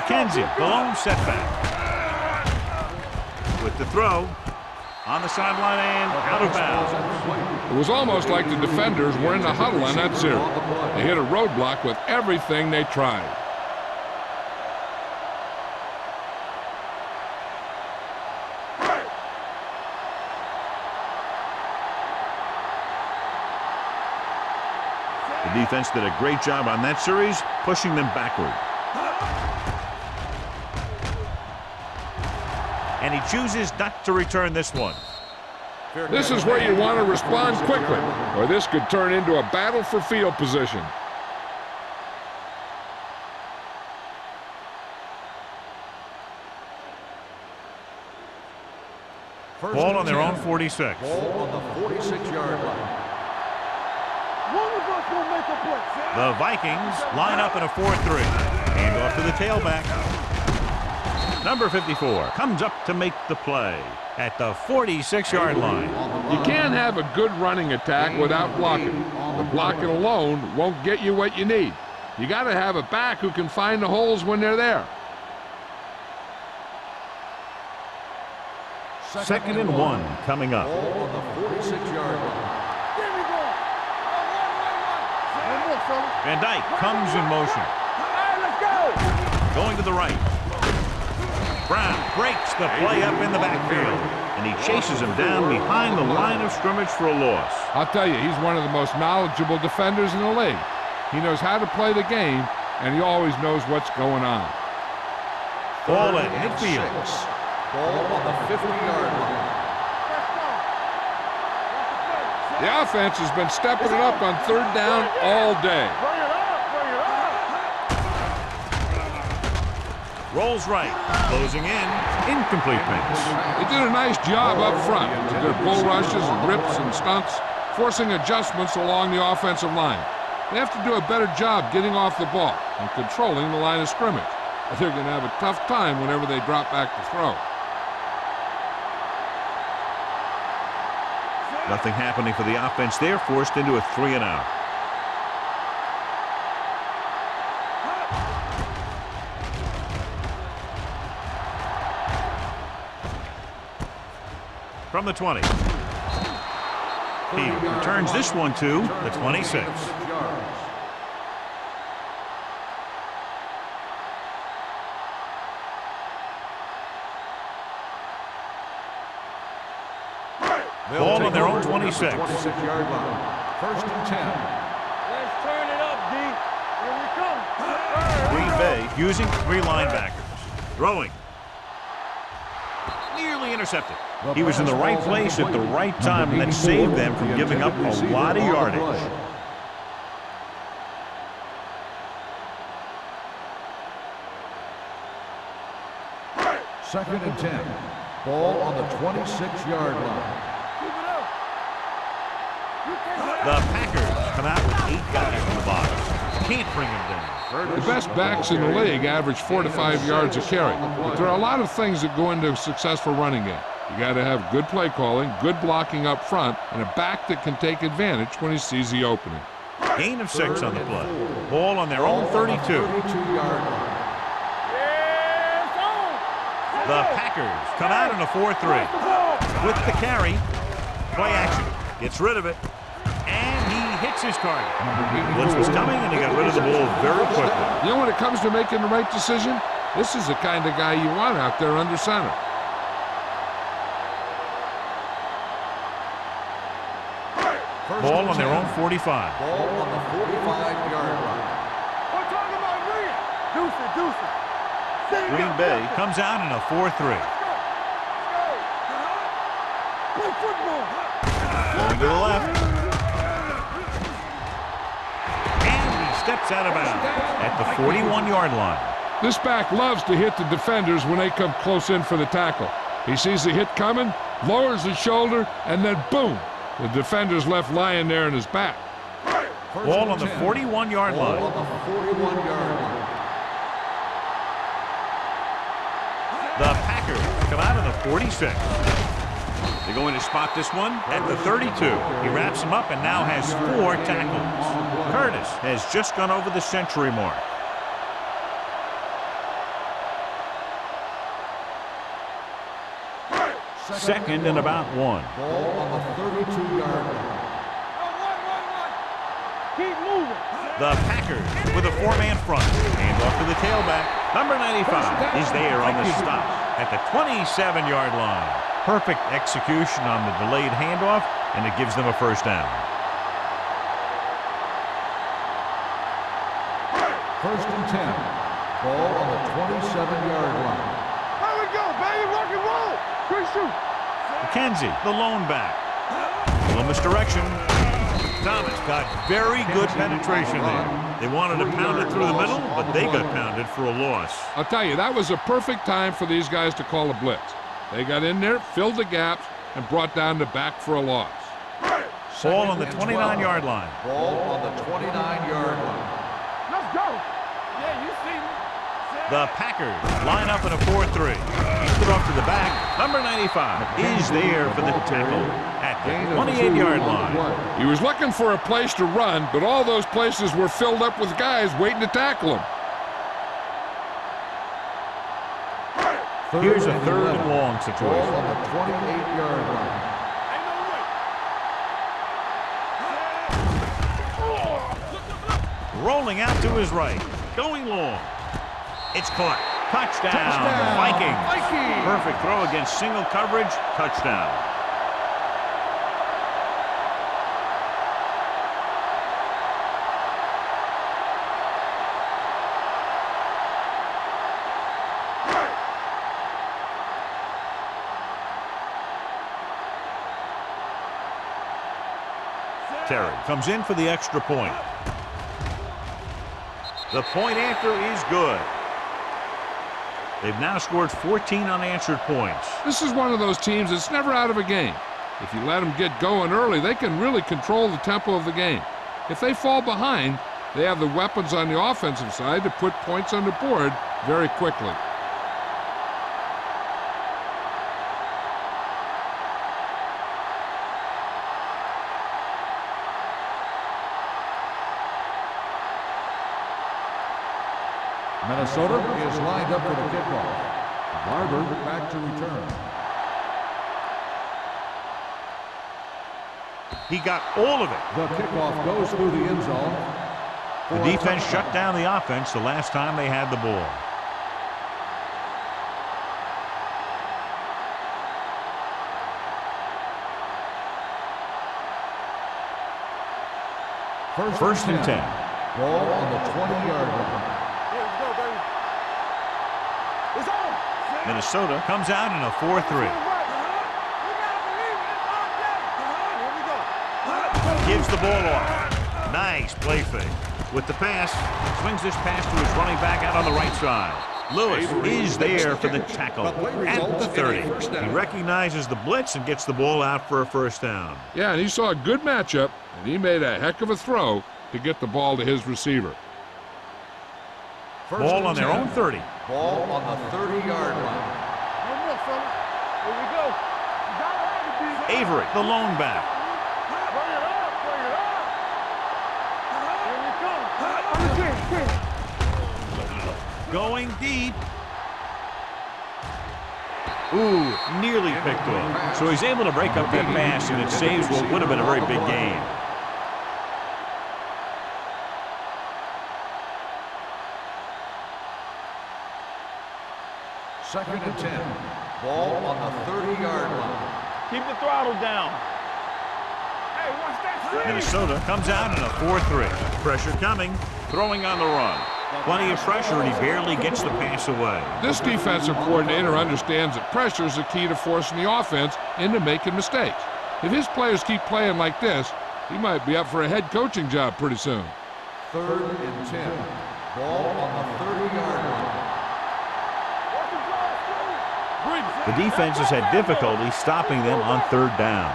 McKenzie, the lone setback. With the throw on the sideline and out of bounds.
It was almost like the defenders were in the huddle on that series. They hit a roadblock with everything they tried.
The defense did a great job on that series, pushing them backward. And he chooses not to return this one.
This is where you want to respond quickly, or this could turn into a battle for field position.
Ball on their own 46.
Ball on the 46-yard line.
One of us will make a play.
The Vikings line up in a 4-3. Hand off to the tailback. Number 54 comes up to make the play at the 46-yard line.
You can't have a good running attack without blocking. The blocking alone won't get you what you need. You got to have a back who can find the holes when they're there.
2nd and 1 coming up.
Ball on the 46-yard line.
There we go. One more, fellas.
Van Dyke comes in motion.
All right, let's go.
Going to the right. Brown breaks the play up in the backfield, and he chases him down behind the line of scrimmage for a loss.
I'll tell you, he's one of the most knowledgeable defenders in the league. He knows how to play the game, and he always knows what's going on.
Ball at midfield.
Ball on the 50-yard line.
The offense has been stepping it up on third down all day.
Bring it up, bring it up.
Rolls right, closing in, incomplete pass.
They did a nice job up front. They did bull rushes and rips and stunts, forcing adjustments along the offensive line. They have to do a better job getting off the ball and controlling the line of scrimmage. They're going to have a tough time whenever they drop back to throw.
Nothing happening for the offense there, forced into a 3-and-out. From the 20. He returns this one to the 26. Ball on their own 26.
26-yard line. First and 10.
Let's turn it up, D. Here we come.
Green Bay using 3 linebackers. Throwing. Nearly intercepted. He was in the right place at the right time, and that saved them from giving up a lot of yardage.
Second and 10. Ball on the 26-yard line.
The Packers come out with 8 guys in the box. Can't bring him down.
The best backs in the league average 4 to 5 yards a carry. But there are a lot of things that go into a successful running game. You got to have good play calling, good blocking up front, and a back that can take advantage when he sees the opening.
Gain of 6 on the play. Ball on their own 32.
32-yard line.
The Packers come out in a 4-3. With the carry, play action. Gets rid of it, and he hits his target. Blitz was coming, and he got rid of the ball very quickly.
You know, when it comes to making the right decision, this is the kind of guy you want out there under center.
Ball on their own 45.
Ball on the 45-yard line.
We're talking about Green. Deuce it, deuce it.
Green Bay comes out in a 4-3.
Play football.
Going to the left. And he steps out of bounds at the 41-yard line.
This back loves to hit the defenders when they come close in for the tackle. He sees the hit coming, lowers his shoulder, and then boom, the defender's left lying there in his back.
Ball on the 41-yard line.
Ball on the 41-yard line.
The Packers come out of the 46. They're going to spot this one at the 32. He wraps him up and now has 4 tackles. Curtis has just gone over the century mark. Second and about 1.
Ball on the 32-yard line.
Keep moving.
The Packers with a 4-man front. Hand off to the tailback. Number 95 is there on the stop at the 27-yard line. Perfect execution on the delayed handoff, and it gives them a first down.
First and 10. Ball on the 27-yard line.
There we go, baby. Rock and roll. Quick shoot.
McKenzie, the lone back. A little misdirection. Thomas got very good penetration there. They wanted to pound it through the middle, but they got pounded for a loss.
I'll tell you, that was a perfect time for these guys to call a blitz. They got in there, filled the gaps, and brought down the back for a loss.
Ball on the 29-yard line.
Ball on the 29-yard line.
Let's go. Yeah, you see me.
The Packers line up in a 4-3. He's put off to the back. Number 95 is there for the tackle at the 28-yard line.
He was looking for a place to run, but all those places were filled up with guys waiting to tackle him.
Here's a 3rd and long situation.
Ball on the 28-yard line.
Rolling out to his right. Going long. It's caught. Touchdown, Vikings. Perfect throw against single coverage. Touchdown. Terry comes in for the extra point. The point after is good. They've now scored 14 unanswered points.
This is one of those teams that's never out of a game. If you let them get going early, they can really control the tempo of the game. If they fall behind, they have the weapons on the offensive side to put points on the board very quickly.
Minnesota is lined up for the kickoff. Barber back to return.
He got all of it.
The kickoff goes through the end zone.
The defense shut down the offense the last time they had the ball. First and 10.
Ball on the 20-yard line.
Minnesota comes out in a 4-3. Gives the ball off. Nice play fake. With the pass, swings this pass to his running back out on the right side. Lewis is there for the tackle at the 30. He recognizes the blitz and gets the ball out for a first down.
Yeah, and he saw a good matchup, and he made a heck of a throw to get the ball to his receiver.
Ball on their own 30.
Ball on the 30-yard line.
Here we go.
Avery, the lone back.
Bring it up, bring it up. Here we come.
Going deep. Ooh, nearly picked off. So he's able to break up that pass, and it saves what would have been a very big gain.
Second and 10. Ball on the 30-yard line.
Keep the throttle down. Hey, watch that screen.
Minnesota comes out in a 4-3. Pressure coming, throwing on the run. Plenty of pressure, and he barely gets the pass away.
This defensive coordinator understands that pressure is the key to forcing the offense into making mistakes. If his players keep playing like this, he might be up for a head coaching job pretty soon.
Third and 10. Ball on the 30-yard line.
The defense has had difficulty stopping them on third down.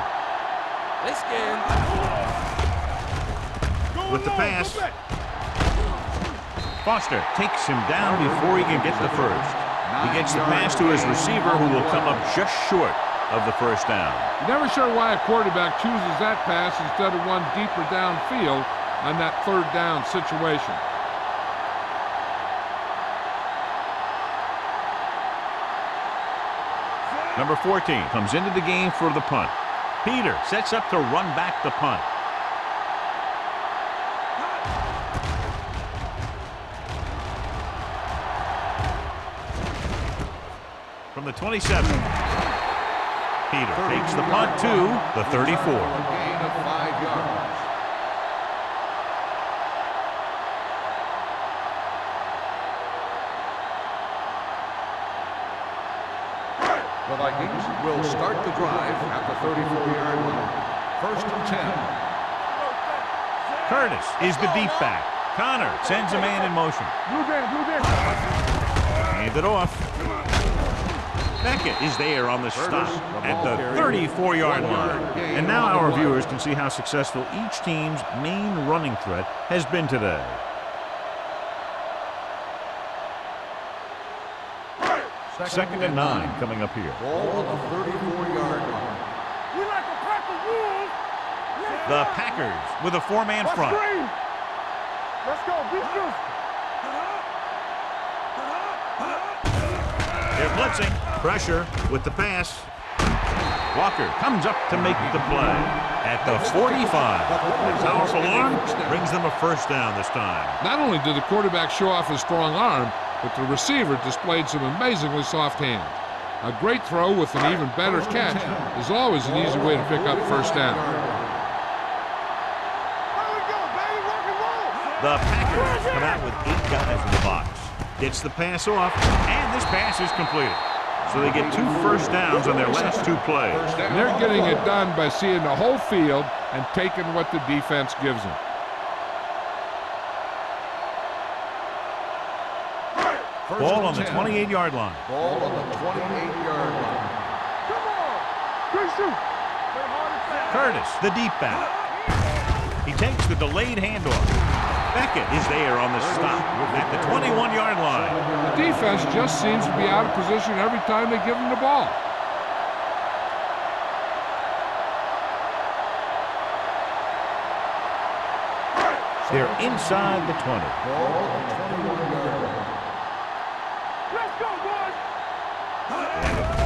With the pass, Foster takes him down before he can get the first. He gets the pass to his receiver, who will come up just short of the first down.
You're never sure why a quarterback chooses that pass instead of one deeper downfield on that third down situation.
Number 14 comes into the game for the punt. Peter sets up to run back the punt. From the 27. Peter takes the punt to the 34.
A gain of 5 yards. The Vikings will start the drive at the 34-yard line. First and 10.
Curtis is the deep back. Connor sends a man in motion.
Blue game.
Hand it off. Beckett is there on the stop at the 34-yard line. And now our viewers can see how successful each team's main running threat has been today. Second and 9 coming up here.
Ball on the 34-yard line.
We like a pack of wolves.
The Packers with a four-man front.
Let's go, beat you.
They're blitzing. Pressure with the pass. Walker comes up to make the play at the 45. Powerful arm brings them a first down this time.
Not only did the quarterback show off his strong arm, but the receiver displayed some amazingly soft hands. A great throw with an even better catch is always an easy way to pick up first down.
The Packers come out with 8 guys in the box. Gets the pass off, and this pass is completed. So they get 2 first downs on their last 2 plays.
And they're getting it done by seeing the whole field and taking what the defense gives them.
Ball on the 28-yard line.
Ball on the 28-yard line.
Come on! Good shoot!
Curtis, the deep back. He takes the delayed handoff. Beckett is there on the stop at the 21-yard line.
The defense just seems to be out of position every time they give them the ball.
They're inside the 20.
Ball on the 21-yard line.
Let's go, boys!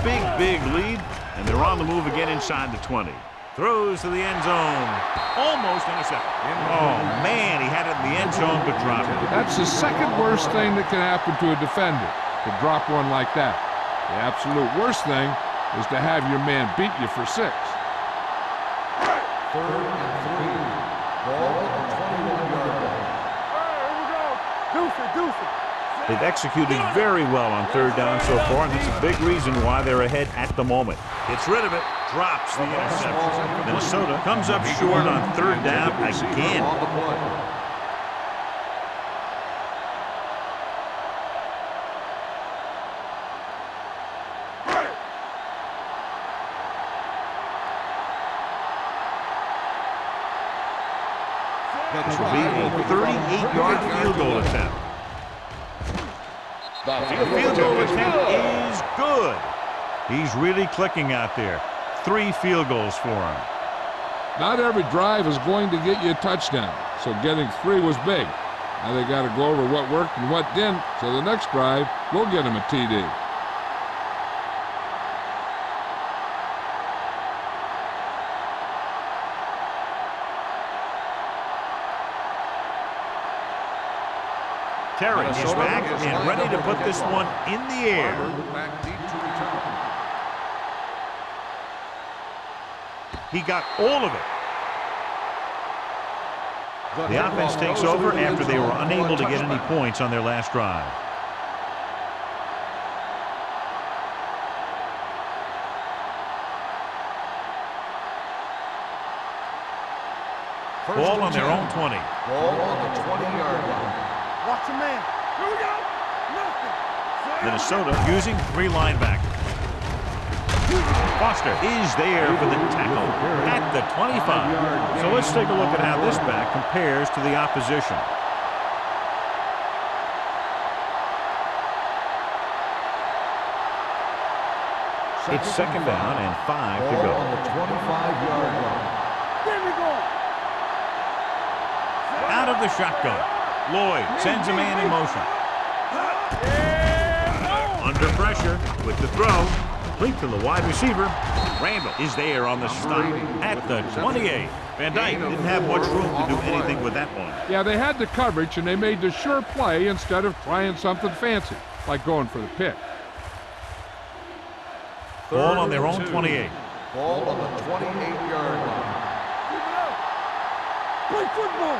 They have a big lead, and they're on the move again inside the 20. Throws to the end zone. Almost intercepted. Oh, man, he had it in the end zone, but dropped it.
That's the second worst thing that can happen to a defender, to drop one like that. The absolute worst thing is to have your man beat you for 6.
3rd and 3. Ball on the 21-yard line.
Here we go. Deuce it.
They've executed very well on 3rd down so far, and that's a big reason why they're ahead at the moment. Gets rid of it, drops the interception. Minnesota comes up short on 3rd down again.
On the play.
This will be a 38-yard field goal attempt. The field goal attempt is good. He's really clicking out there. 3 field goals for him.
Not every drive is going to get you a touchdown, so getting 3 was big. Now they got to go over what worked and what didn't, so the next drive will get him a TD.
Terry is back and ready to put this one in the air.
Back deep to return.
He got all of it. The offense takes over after they were unable to get any points on their last drive. Ball on their own 20.
Ball on the 20-yard line.
Watch your man. Here we go. Nothing.
Minnesota using 3 linebackers. Foster is there for the tackle at the 25. So let's take a look at how this back compares to the opposition. It's 2nd down and 5 to go.
Ball on the 25-yard line.
There we go.
Out of the shotgun. Lloyd sends a man in motion. Under pressure with the throw. Complete to the wide receiver. Randall is there on the stop at the 28. Van Dyke didn't have much room to do anything with that one.
Yeah, they had the coverage, and they made the sure play instead of trying something fancy, like going for the pick.
Ball on their own 28.
Ball on the 28-yard line.
Play football.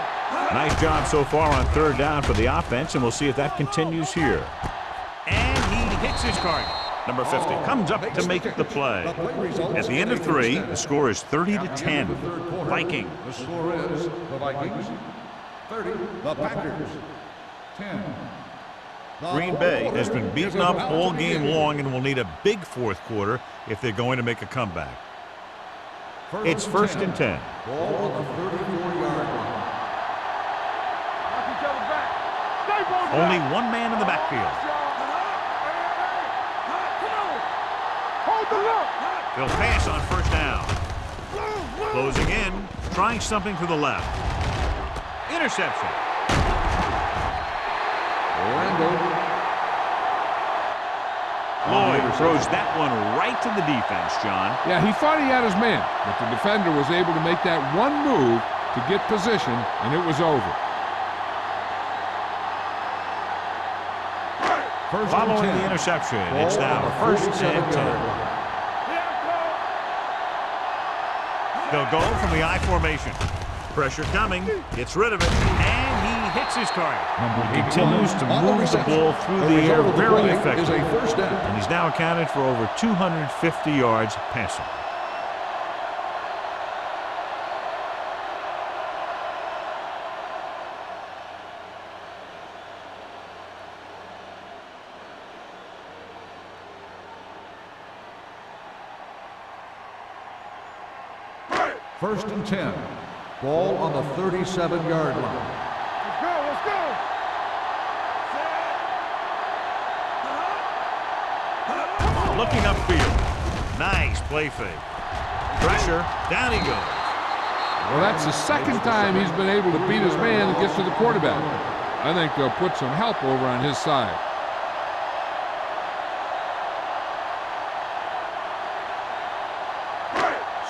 Nice job so far on 3rd down for the offense, and we'll see if that continues here. And he hits his target. Number 50 comes up to make the play. At the end of 3, the score is 30-10. Vikings.
The score is the Vikings 30, the Packers 10.
Green Bay has been beaten up all game long and will need a big 4th quarter if they're going to make a comeback. It's 1st and 10.
Ball on the 34-yard line.
Knock each other back. Stay ball down.
Only one man in the backfield.
Hold the look.
They'll pass on 1st down. Closing in, trying something to the left. Interception. Lloyd throws that one right to the defense, John.
Yeah, he thought he had his man, but the defender was able to make that one move to get position, and it was over.
First
Following
and 10.
the interception,
Ball
it's now
on the
first and 10.
47-yard line.
They'll go from the I formation. Pressure coming, gets rid of it, and he hits his target. He continues to move the ball through the air very effectively. And he's now accounted for over 250 yards passing.
First and 10. Ball on the 37-yard line.
Let's go, let's go.
Looking upfield. Nice play fake. Pressure. Down he goes.
Well, that's the second time he's been able to beat his man and gets to the quarterback. I think they'll put some help over on his side.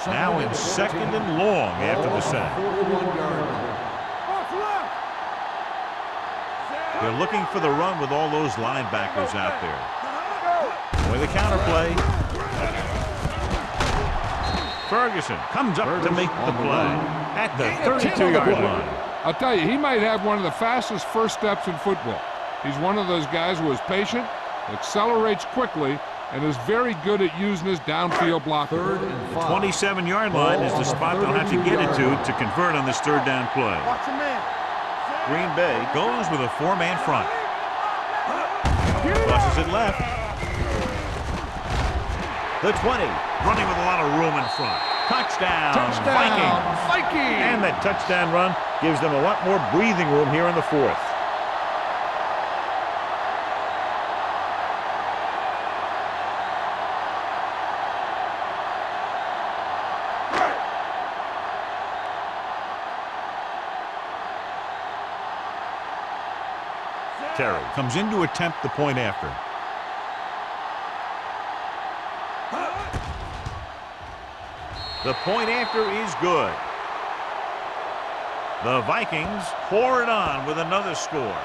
Now in second and long after the sack. They're looking for the run with all those linebackers out there. With the counterplay. Ferguson comes up to make the play at the 32-yard line.
I'll tell you, he might have one of the fastest first steps in football. He's one of those guys who is patient, accelerates quickly, and is very good at using his downfield blocker.
27-yard line is the spot they'll have to get it to convert on this third down play.
Watch your man.
Green Bay goes with a four-man front. Crosses it left. The 20, running with a lot of room in front. Touchdown, Vikings. And that touchdown run gives them a lot more breathing room here in the fourth. Terry comes in to attempt the point after. The point after is good. The Vikings pour it on with another score.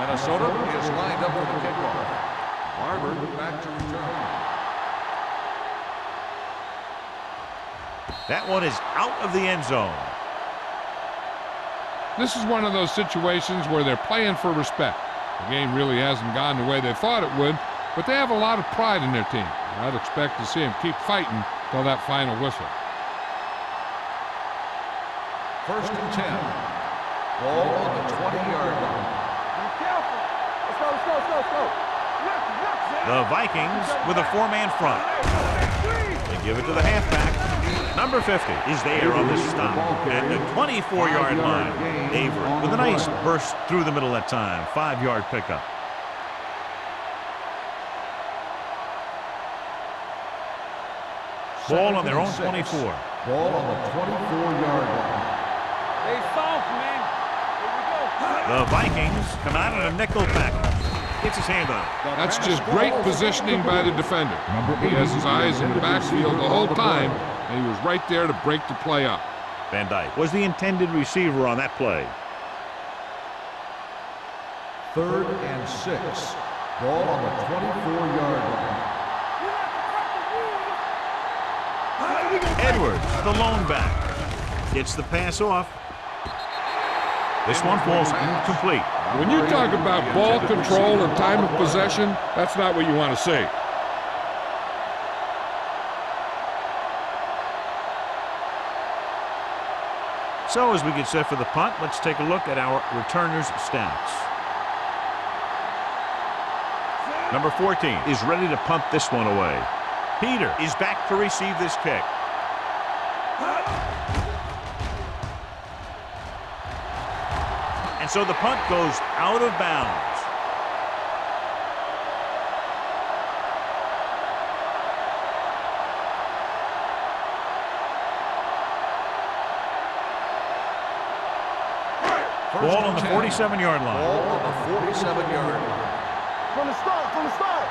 Minnesota is lined up for the kickoff. Barber back to return.
That one is out of the end zone.
This is one of those situations where they're playing for respect. The game really hasn't gone the way they thought it would, but they have a lot of pride in their team. I'd expect to see them keep fighting till that final whistle.
First and 10. Ball on the 20-yard line.
The Vikings with a four-man front. They give it to the halfback. Number 50 is there on this stop at the 24-yard line. Aver with a nice burst through the middle that time. 5-yard pickup. Ball on their own 24.
Ball on the 24-yard line.
Hey, soft, man. Here we go.
The Vikings come out in a nickel package. Gets his hand on it.
That's just great positioning by the defender. He has his eyes in the backfield the whole time, and he was right there to break the play up.
Van Dyke was the intended receiver on that play.
Third and 6. Ball on the 24-yard line.
Edwards, the lone back. Gets the pass off. This one falls incomplete.
When you talk about ball control and time of possession, that's not what you want to see.
So as we get set for the punt, let's take a look at our returners' stats. Number 14 is ready to punt this one away. Peter is back to receive this kick. And so the punt goes out of bounds. Ball on the 47-yard line.
Ball on the 47-yard line.
From the start, from the start.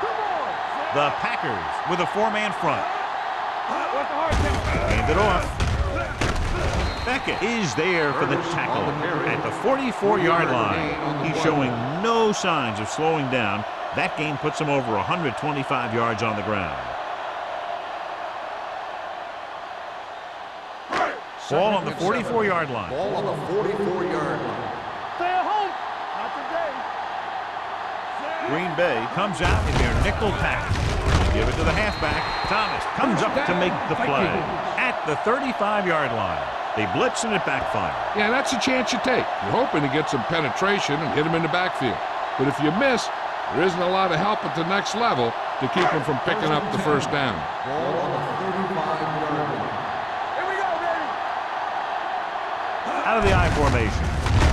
Come on.
The Packers with a 4-man front.
What's the hard count?
Hand it off. Beckett is there for the tackle at the 44-yard line. He's showing no signs of slowing down. That gain puts him over 125 yards on the ground. Ball on the 44-yard line.
Ball on the 44-yard line.
Stay at home. Not today.
Green Bay comes out in their nickel package. Give it to the halfback. Thomas comes up to make the play at the 35-yard line. They blitz and it backfires.
Yeah, that's a chance you take. You're hoping to get some penetration and hit him in the backfield. But if you miss, there isn't a lot of help at the next level to keep him from picking up the first down.
Ball on the 35-yard line.
Here we go, baby.
Out of the I formation.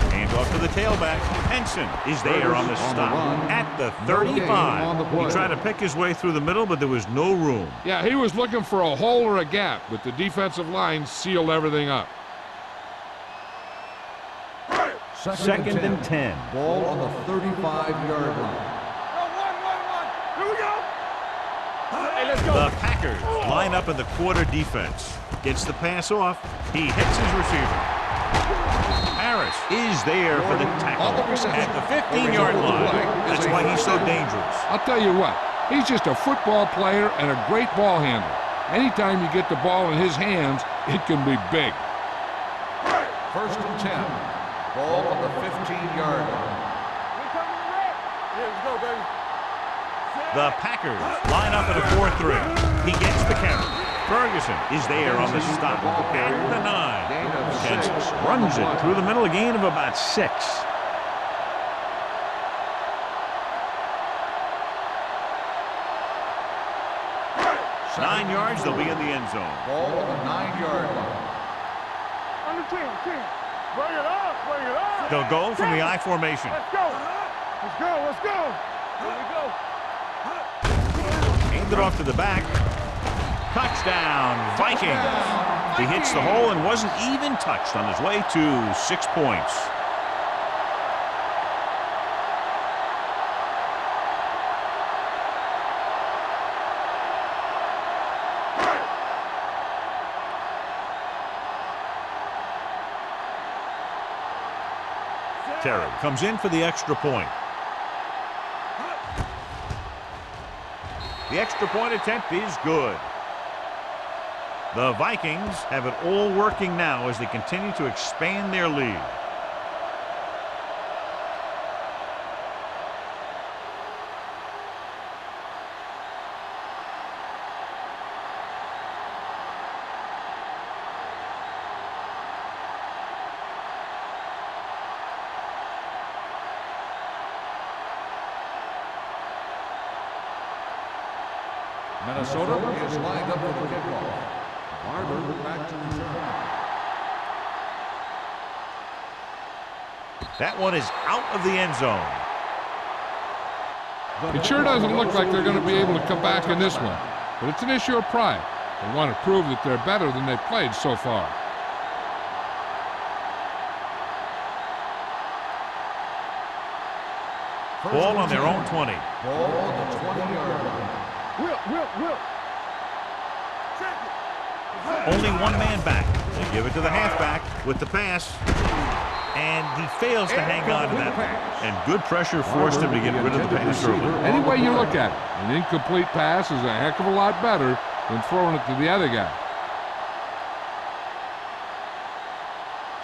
Hands off to the tailback. Henson is there on the stop at the 35. He tried to pick his way through the middle, but there was no room.
Yeah, he was looking for a hole or a gap, but the defensive line sealed everything up.
Second and 10.
Ball on the 35-yard line.
One. Here we go. Hey, let's go.
The Packers line up in the quarter defense. Gets the pass off. He hits his receiver. Harris is there for the tackle at the 15-yard line. That's why he's so dangerous.
I'll tell you what, he's just a football player and a great ball handler. Anytime you get the ball in his hands, it can be big.
First and 10. Ball on the 15-yard line.
We coming to red. Here we go, baby.
The Packers line up at a 4-3. He gets the carry. Ferguson is there on the stop at the 9. Kansas runs it through the middle, a gain of about 6. Nine yards, they'll be in the end zone.
Ball on the 9-yard line.
Under 10. Bring it up.
They'll go from the I formation.
Let's go. Here we go.
Hand it off to the back. Touchdown, Vikings. He hits the hole and wasn't even touched on his way to 6 points. Terry comes in for the extra point. The extra point attempt is good. The Vikings have it all working now as they continue to expand their lead.
Minnesota is lined up for the kickoff. Barber back to return.
That one is out of the end zone.
It sure doesn't look like they're going to be able to come back in this one, but it's an issue of pride. They want to prove that they're better than they've played so far.
Ball on their own 20.
Ball on the 20-yard line.
Will.
Only one man back. They give it to the halfback with the pass. And he fails to hang on to that. And good pressure forced him to get rid of the pass early.
Any way you look at it, an incomplete pass is a heck of a lot better than throwing it to the other guy.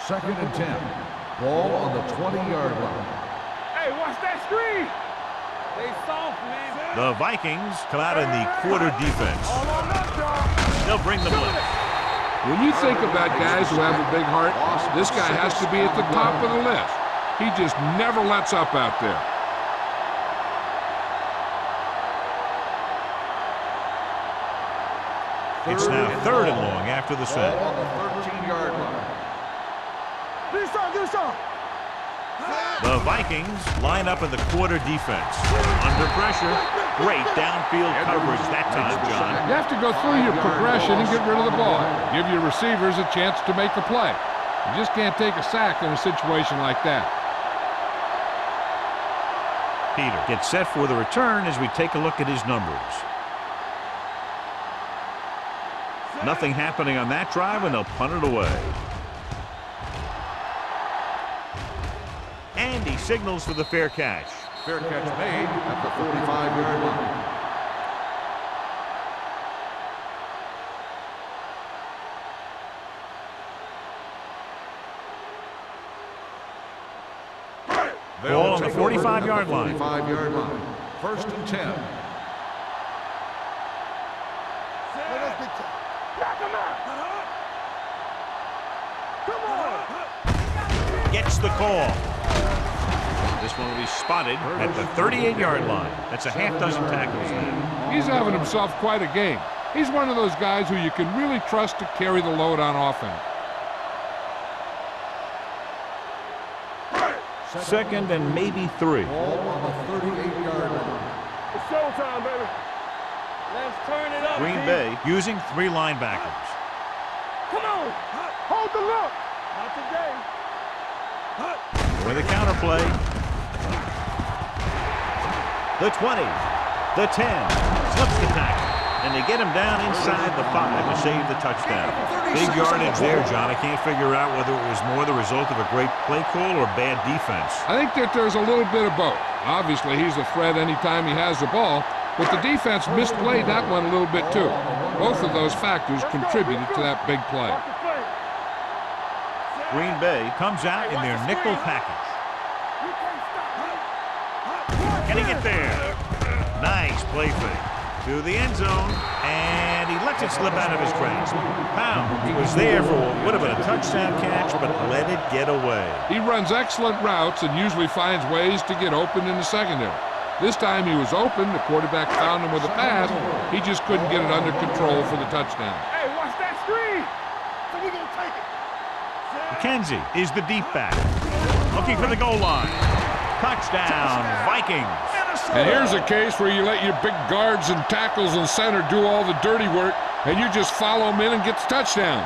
Second and 10. Ball on the 20-yard line.
Hey, watch that screen. They soft, man.
The Vikings come out in the quarter defense.
All on up, dog.
They'll bring the blitz.
When you think about guys who have a big heart, this guy has to be at the top of the list. He just never lets up out there.
It's now third and long after the set.
Ball on the 13-yard line.
Do something.
The Vikings line up in the quarter defense. Under pressure. Great downfield coverage that time, John.
You have to go through your progression and get rid of the ball. Give your receivers a chance to make a play. You just can't take a sack in a situation like that.
Peter gets set for the return as we take a look at his numbers. Nothing happening on that drive, and they'll punt it away. And he signals for the fair catch.
Fair catch made at the 45-yard line.
Ball on the 45-yard line.
45-yard line. First and 10.
Gets the call. This one will be spotted at the 38-yard line. That's a half dozen tackles now.
He's having himself quite a game. He's one of those guys who you can really trust to carry the load on offense.
Second and maybe 3.
Ball on the 38-yard line.
It's showtime, baby. Let's turn it up.
Green Bay using 3 linebackers.
Come on. Hold the look. Not today.
With a counter play. The 20. The 10. Slips the tackle. And they get him down inside the 5 to save the touchdown. Big yardage there, John. I can't figure out whether it was more the result of a great play call or bad defense.
I think that there's a little bit of both. Obviously, he's a threat anytime he has the ball, but the defense misplayed that one a little bit too. Both of those factors contributed to that big play.
Green Bay comes out in their nickel package. Can he get there? Nice play fake to the end zone, and he lets it slip out of his grasp. Pound, he was there for what would have been a touchdown catch, but let it get away.
He runs excellent routes and usually finds ways to get open in the secondary. This time he was open, the quarterback found him with a pass, he just couldn't get it under control for the touchdown.
Hey, watch that screen. So we're going to take it.
McKenzie is the deep back, looking for the goal line. Touchdown, Vikings.
And here's a case where you let your big guards and tackles and center do all the dirty work, and you just follow them in and get the touchdown.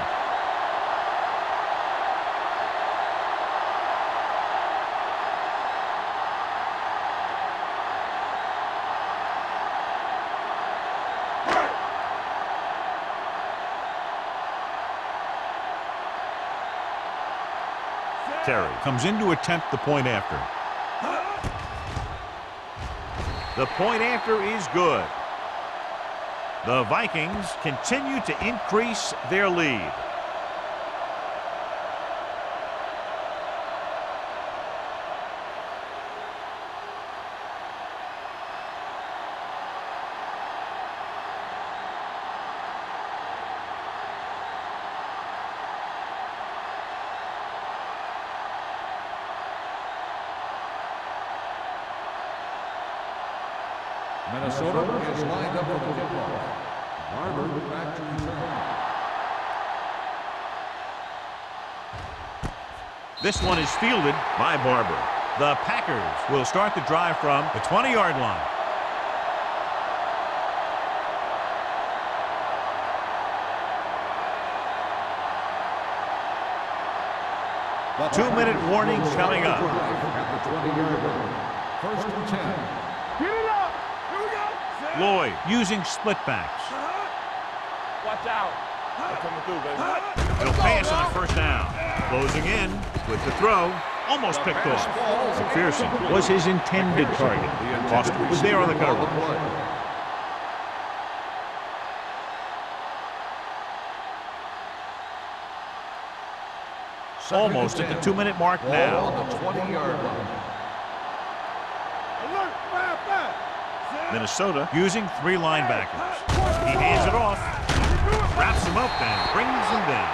Terry comes in to attempt the point after. The point after is good. The Vikings continue to increase their lead.
Minnesota is lined up for the kickoff. Barber back to return.
This one is fielded by Barber. The Packers will start the drive from the 20-yard line.
The
2-minute warning coming up.
At the 20-yard line. First and 10.
Get it up. Here we go.
Lloyd using split backs.
Watch out. They're coming through, baby.
He'll pass on first down. Closing in with the throw. Almost picked off. McPherson was his intended target. Foster was there on the cover. Almost at the 2-minute mark now.
On the 20-yard line.
Alert. Fire.
Minnesota using 3 linebackers. He hands it off, wraps him up, and brings him down.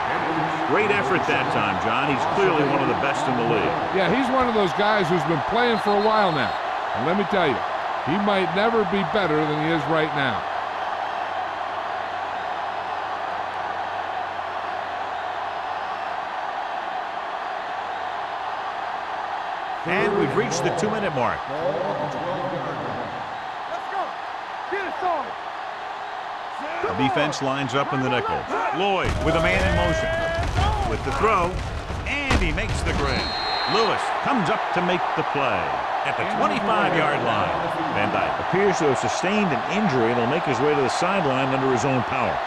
Great effort that time, John. He's clearly one of the best in the league.
Yeah, he's one of those guys who's been playing for a while now. And let me tell you, he might never be better than he is right now.
And we've reached the 2-minute mark.
Ball on the 12-yard line.
Let's go. Get it started.
The defense lines up in the nickel. Lloyd with a man in motion. With the throw. And he makes the grab. Lewis comes up to make the play at the 25-yard line. Van Dyke appears to have sustained an injury and will make his way to the sideline under his own power.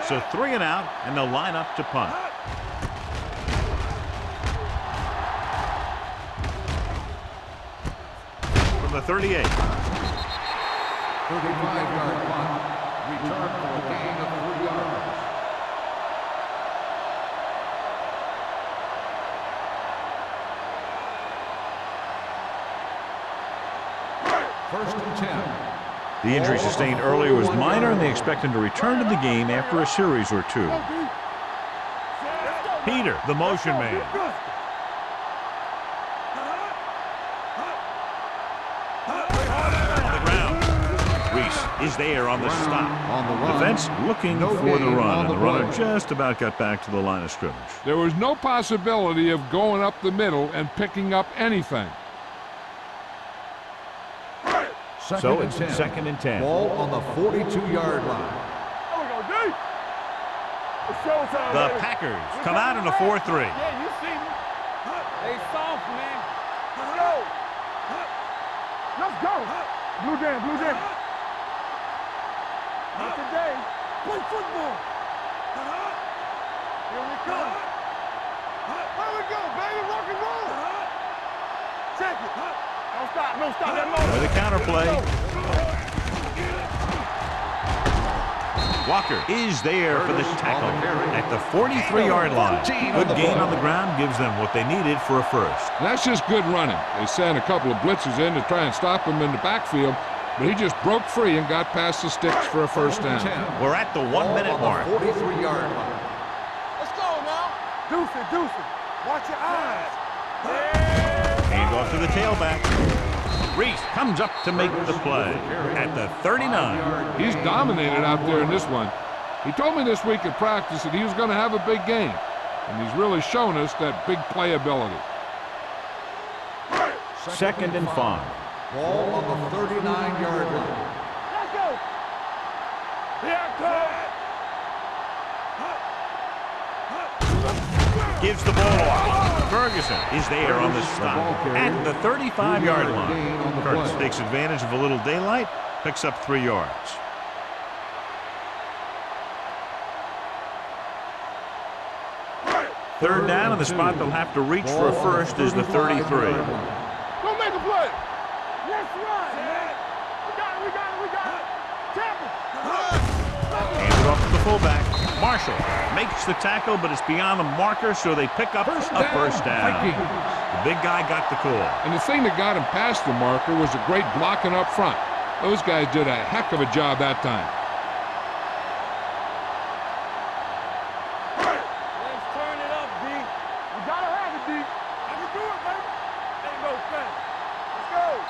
So 3 and out, and they'll line up to punt. From the 38.
35-yard punt. Return for a gain of 3 yards. First and 10.
The injury sustained earlier was minor, and they expect him to return to the game after a series or 2. Peter, the motion man. On the ground. Reese is there on the stop.
On the run.
Defense looking for the run, and the runner just about got back to the line of scrimmage.
There was no possibility of going up the middle and picking up anything.
So it's 2nd and 10.
Ball on the 42-yard line.
The Packers come out in a 4-3.
Yeah, you see me. They soft, man. Let's go. Let's go. Blue jam, blue jam. Not today. Play football. Here we come. Here we go, baby. Rock and roll. Check it. Don't stop. Don't stop that motor.
With a counter play. Walker is there for the tackle at the 43-yard line. Good gain on the ground gives them what they needed for a first.
That's just good running. They sent a couple of blitzes in to try and stop him in the backfield, but he just broke free and got past the sticks for a first down.
We're at the 1-minute mark.
43-yard line.
Let's go now. Deuce it, deuce it. Watch your eyes.
Hand off to the tailback. Reese comes up to make the play at the 39.
He's dominated out there in this one. He told me this week at practice that he was going to have a big game, and he's really shown us that big playability.
2nd and 5.
Ball on the 39-yard line.
Let's go. Here comes.
Gives the ball off. Ferguson is there on the stop at the 35-yard line. Curtis takes advantage of a little daylight, picks up 3 yards. Third down, and the spot they'll have to reach for a first is the 33.
Don't make a play. Let's run, man. We got it, we got it, we got it. Tackle.
Hands it off to the fullback. Marshall makes the tackle, but it's beyond the marker, so they pick up a first down. The big guy got the call.
And the thing that got him past the marker was a great blocking up front. Those guys did a heck of a job that time.
Let's turn it up, D. We gotta have it, D. I can do it, baby. Ain't no thing. Let's go.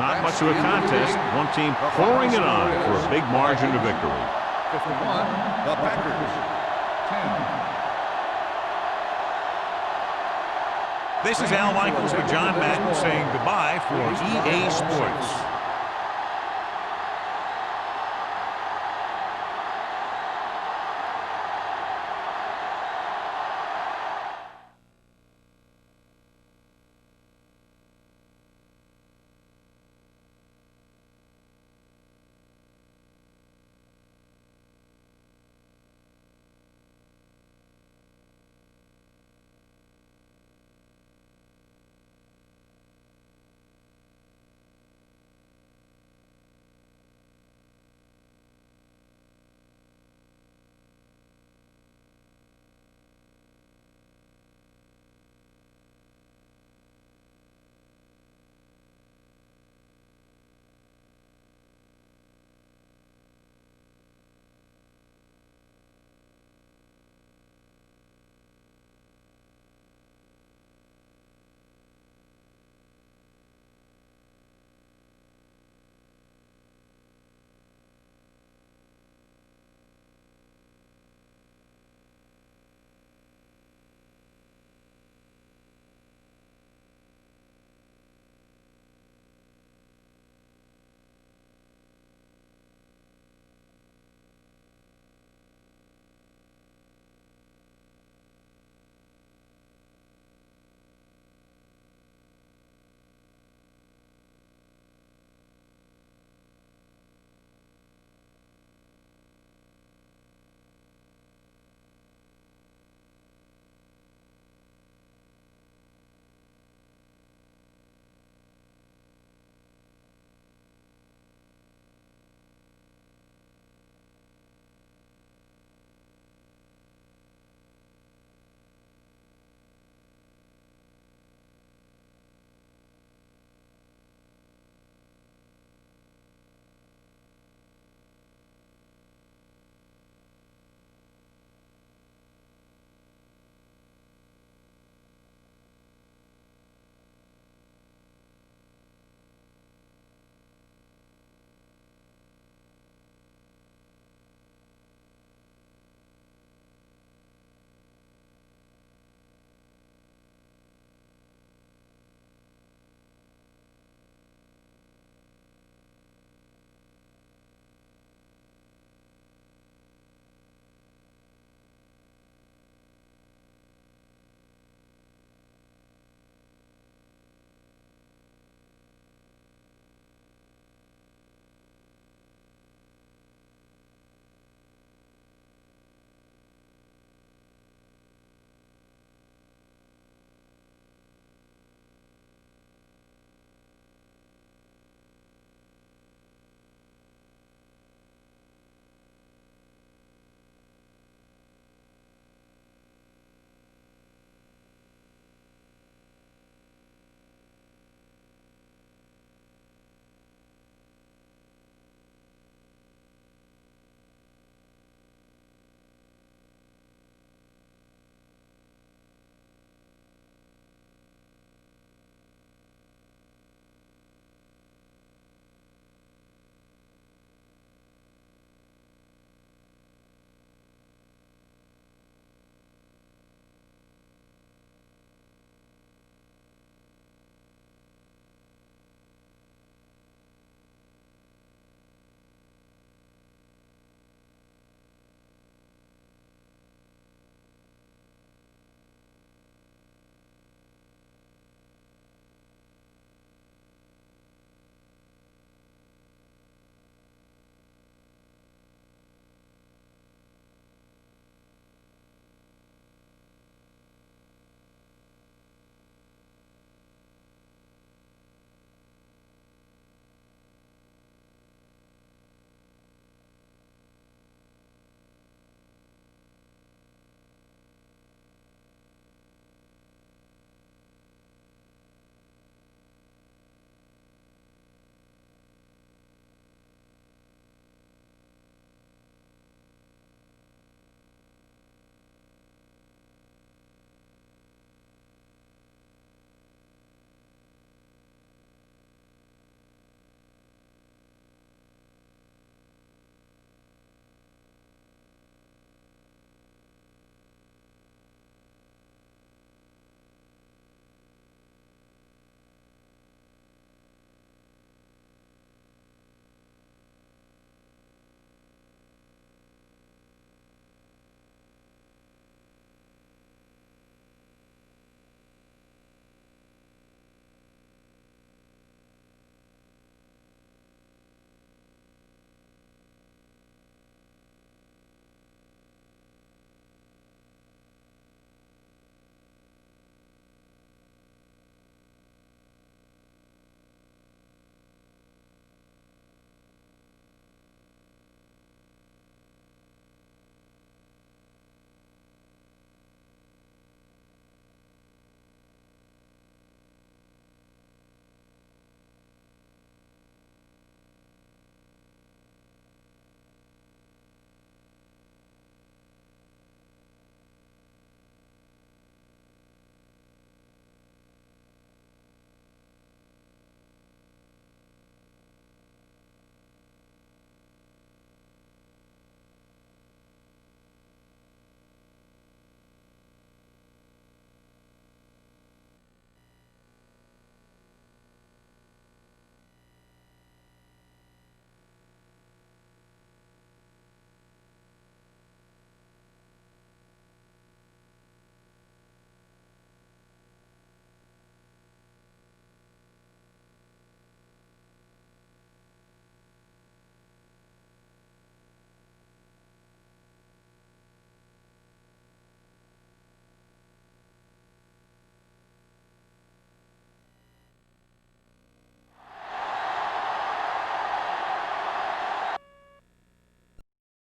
Not much of a contest. One team pouring it on for a big margin of victory.
51, the Packers. 10.
This is Al Michaels with John Madden saying goodbye for EA Sports.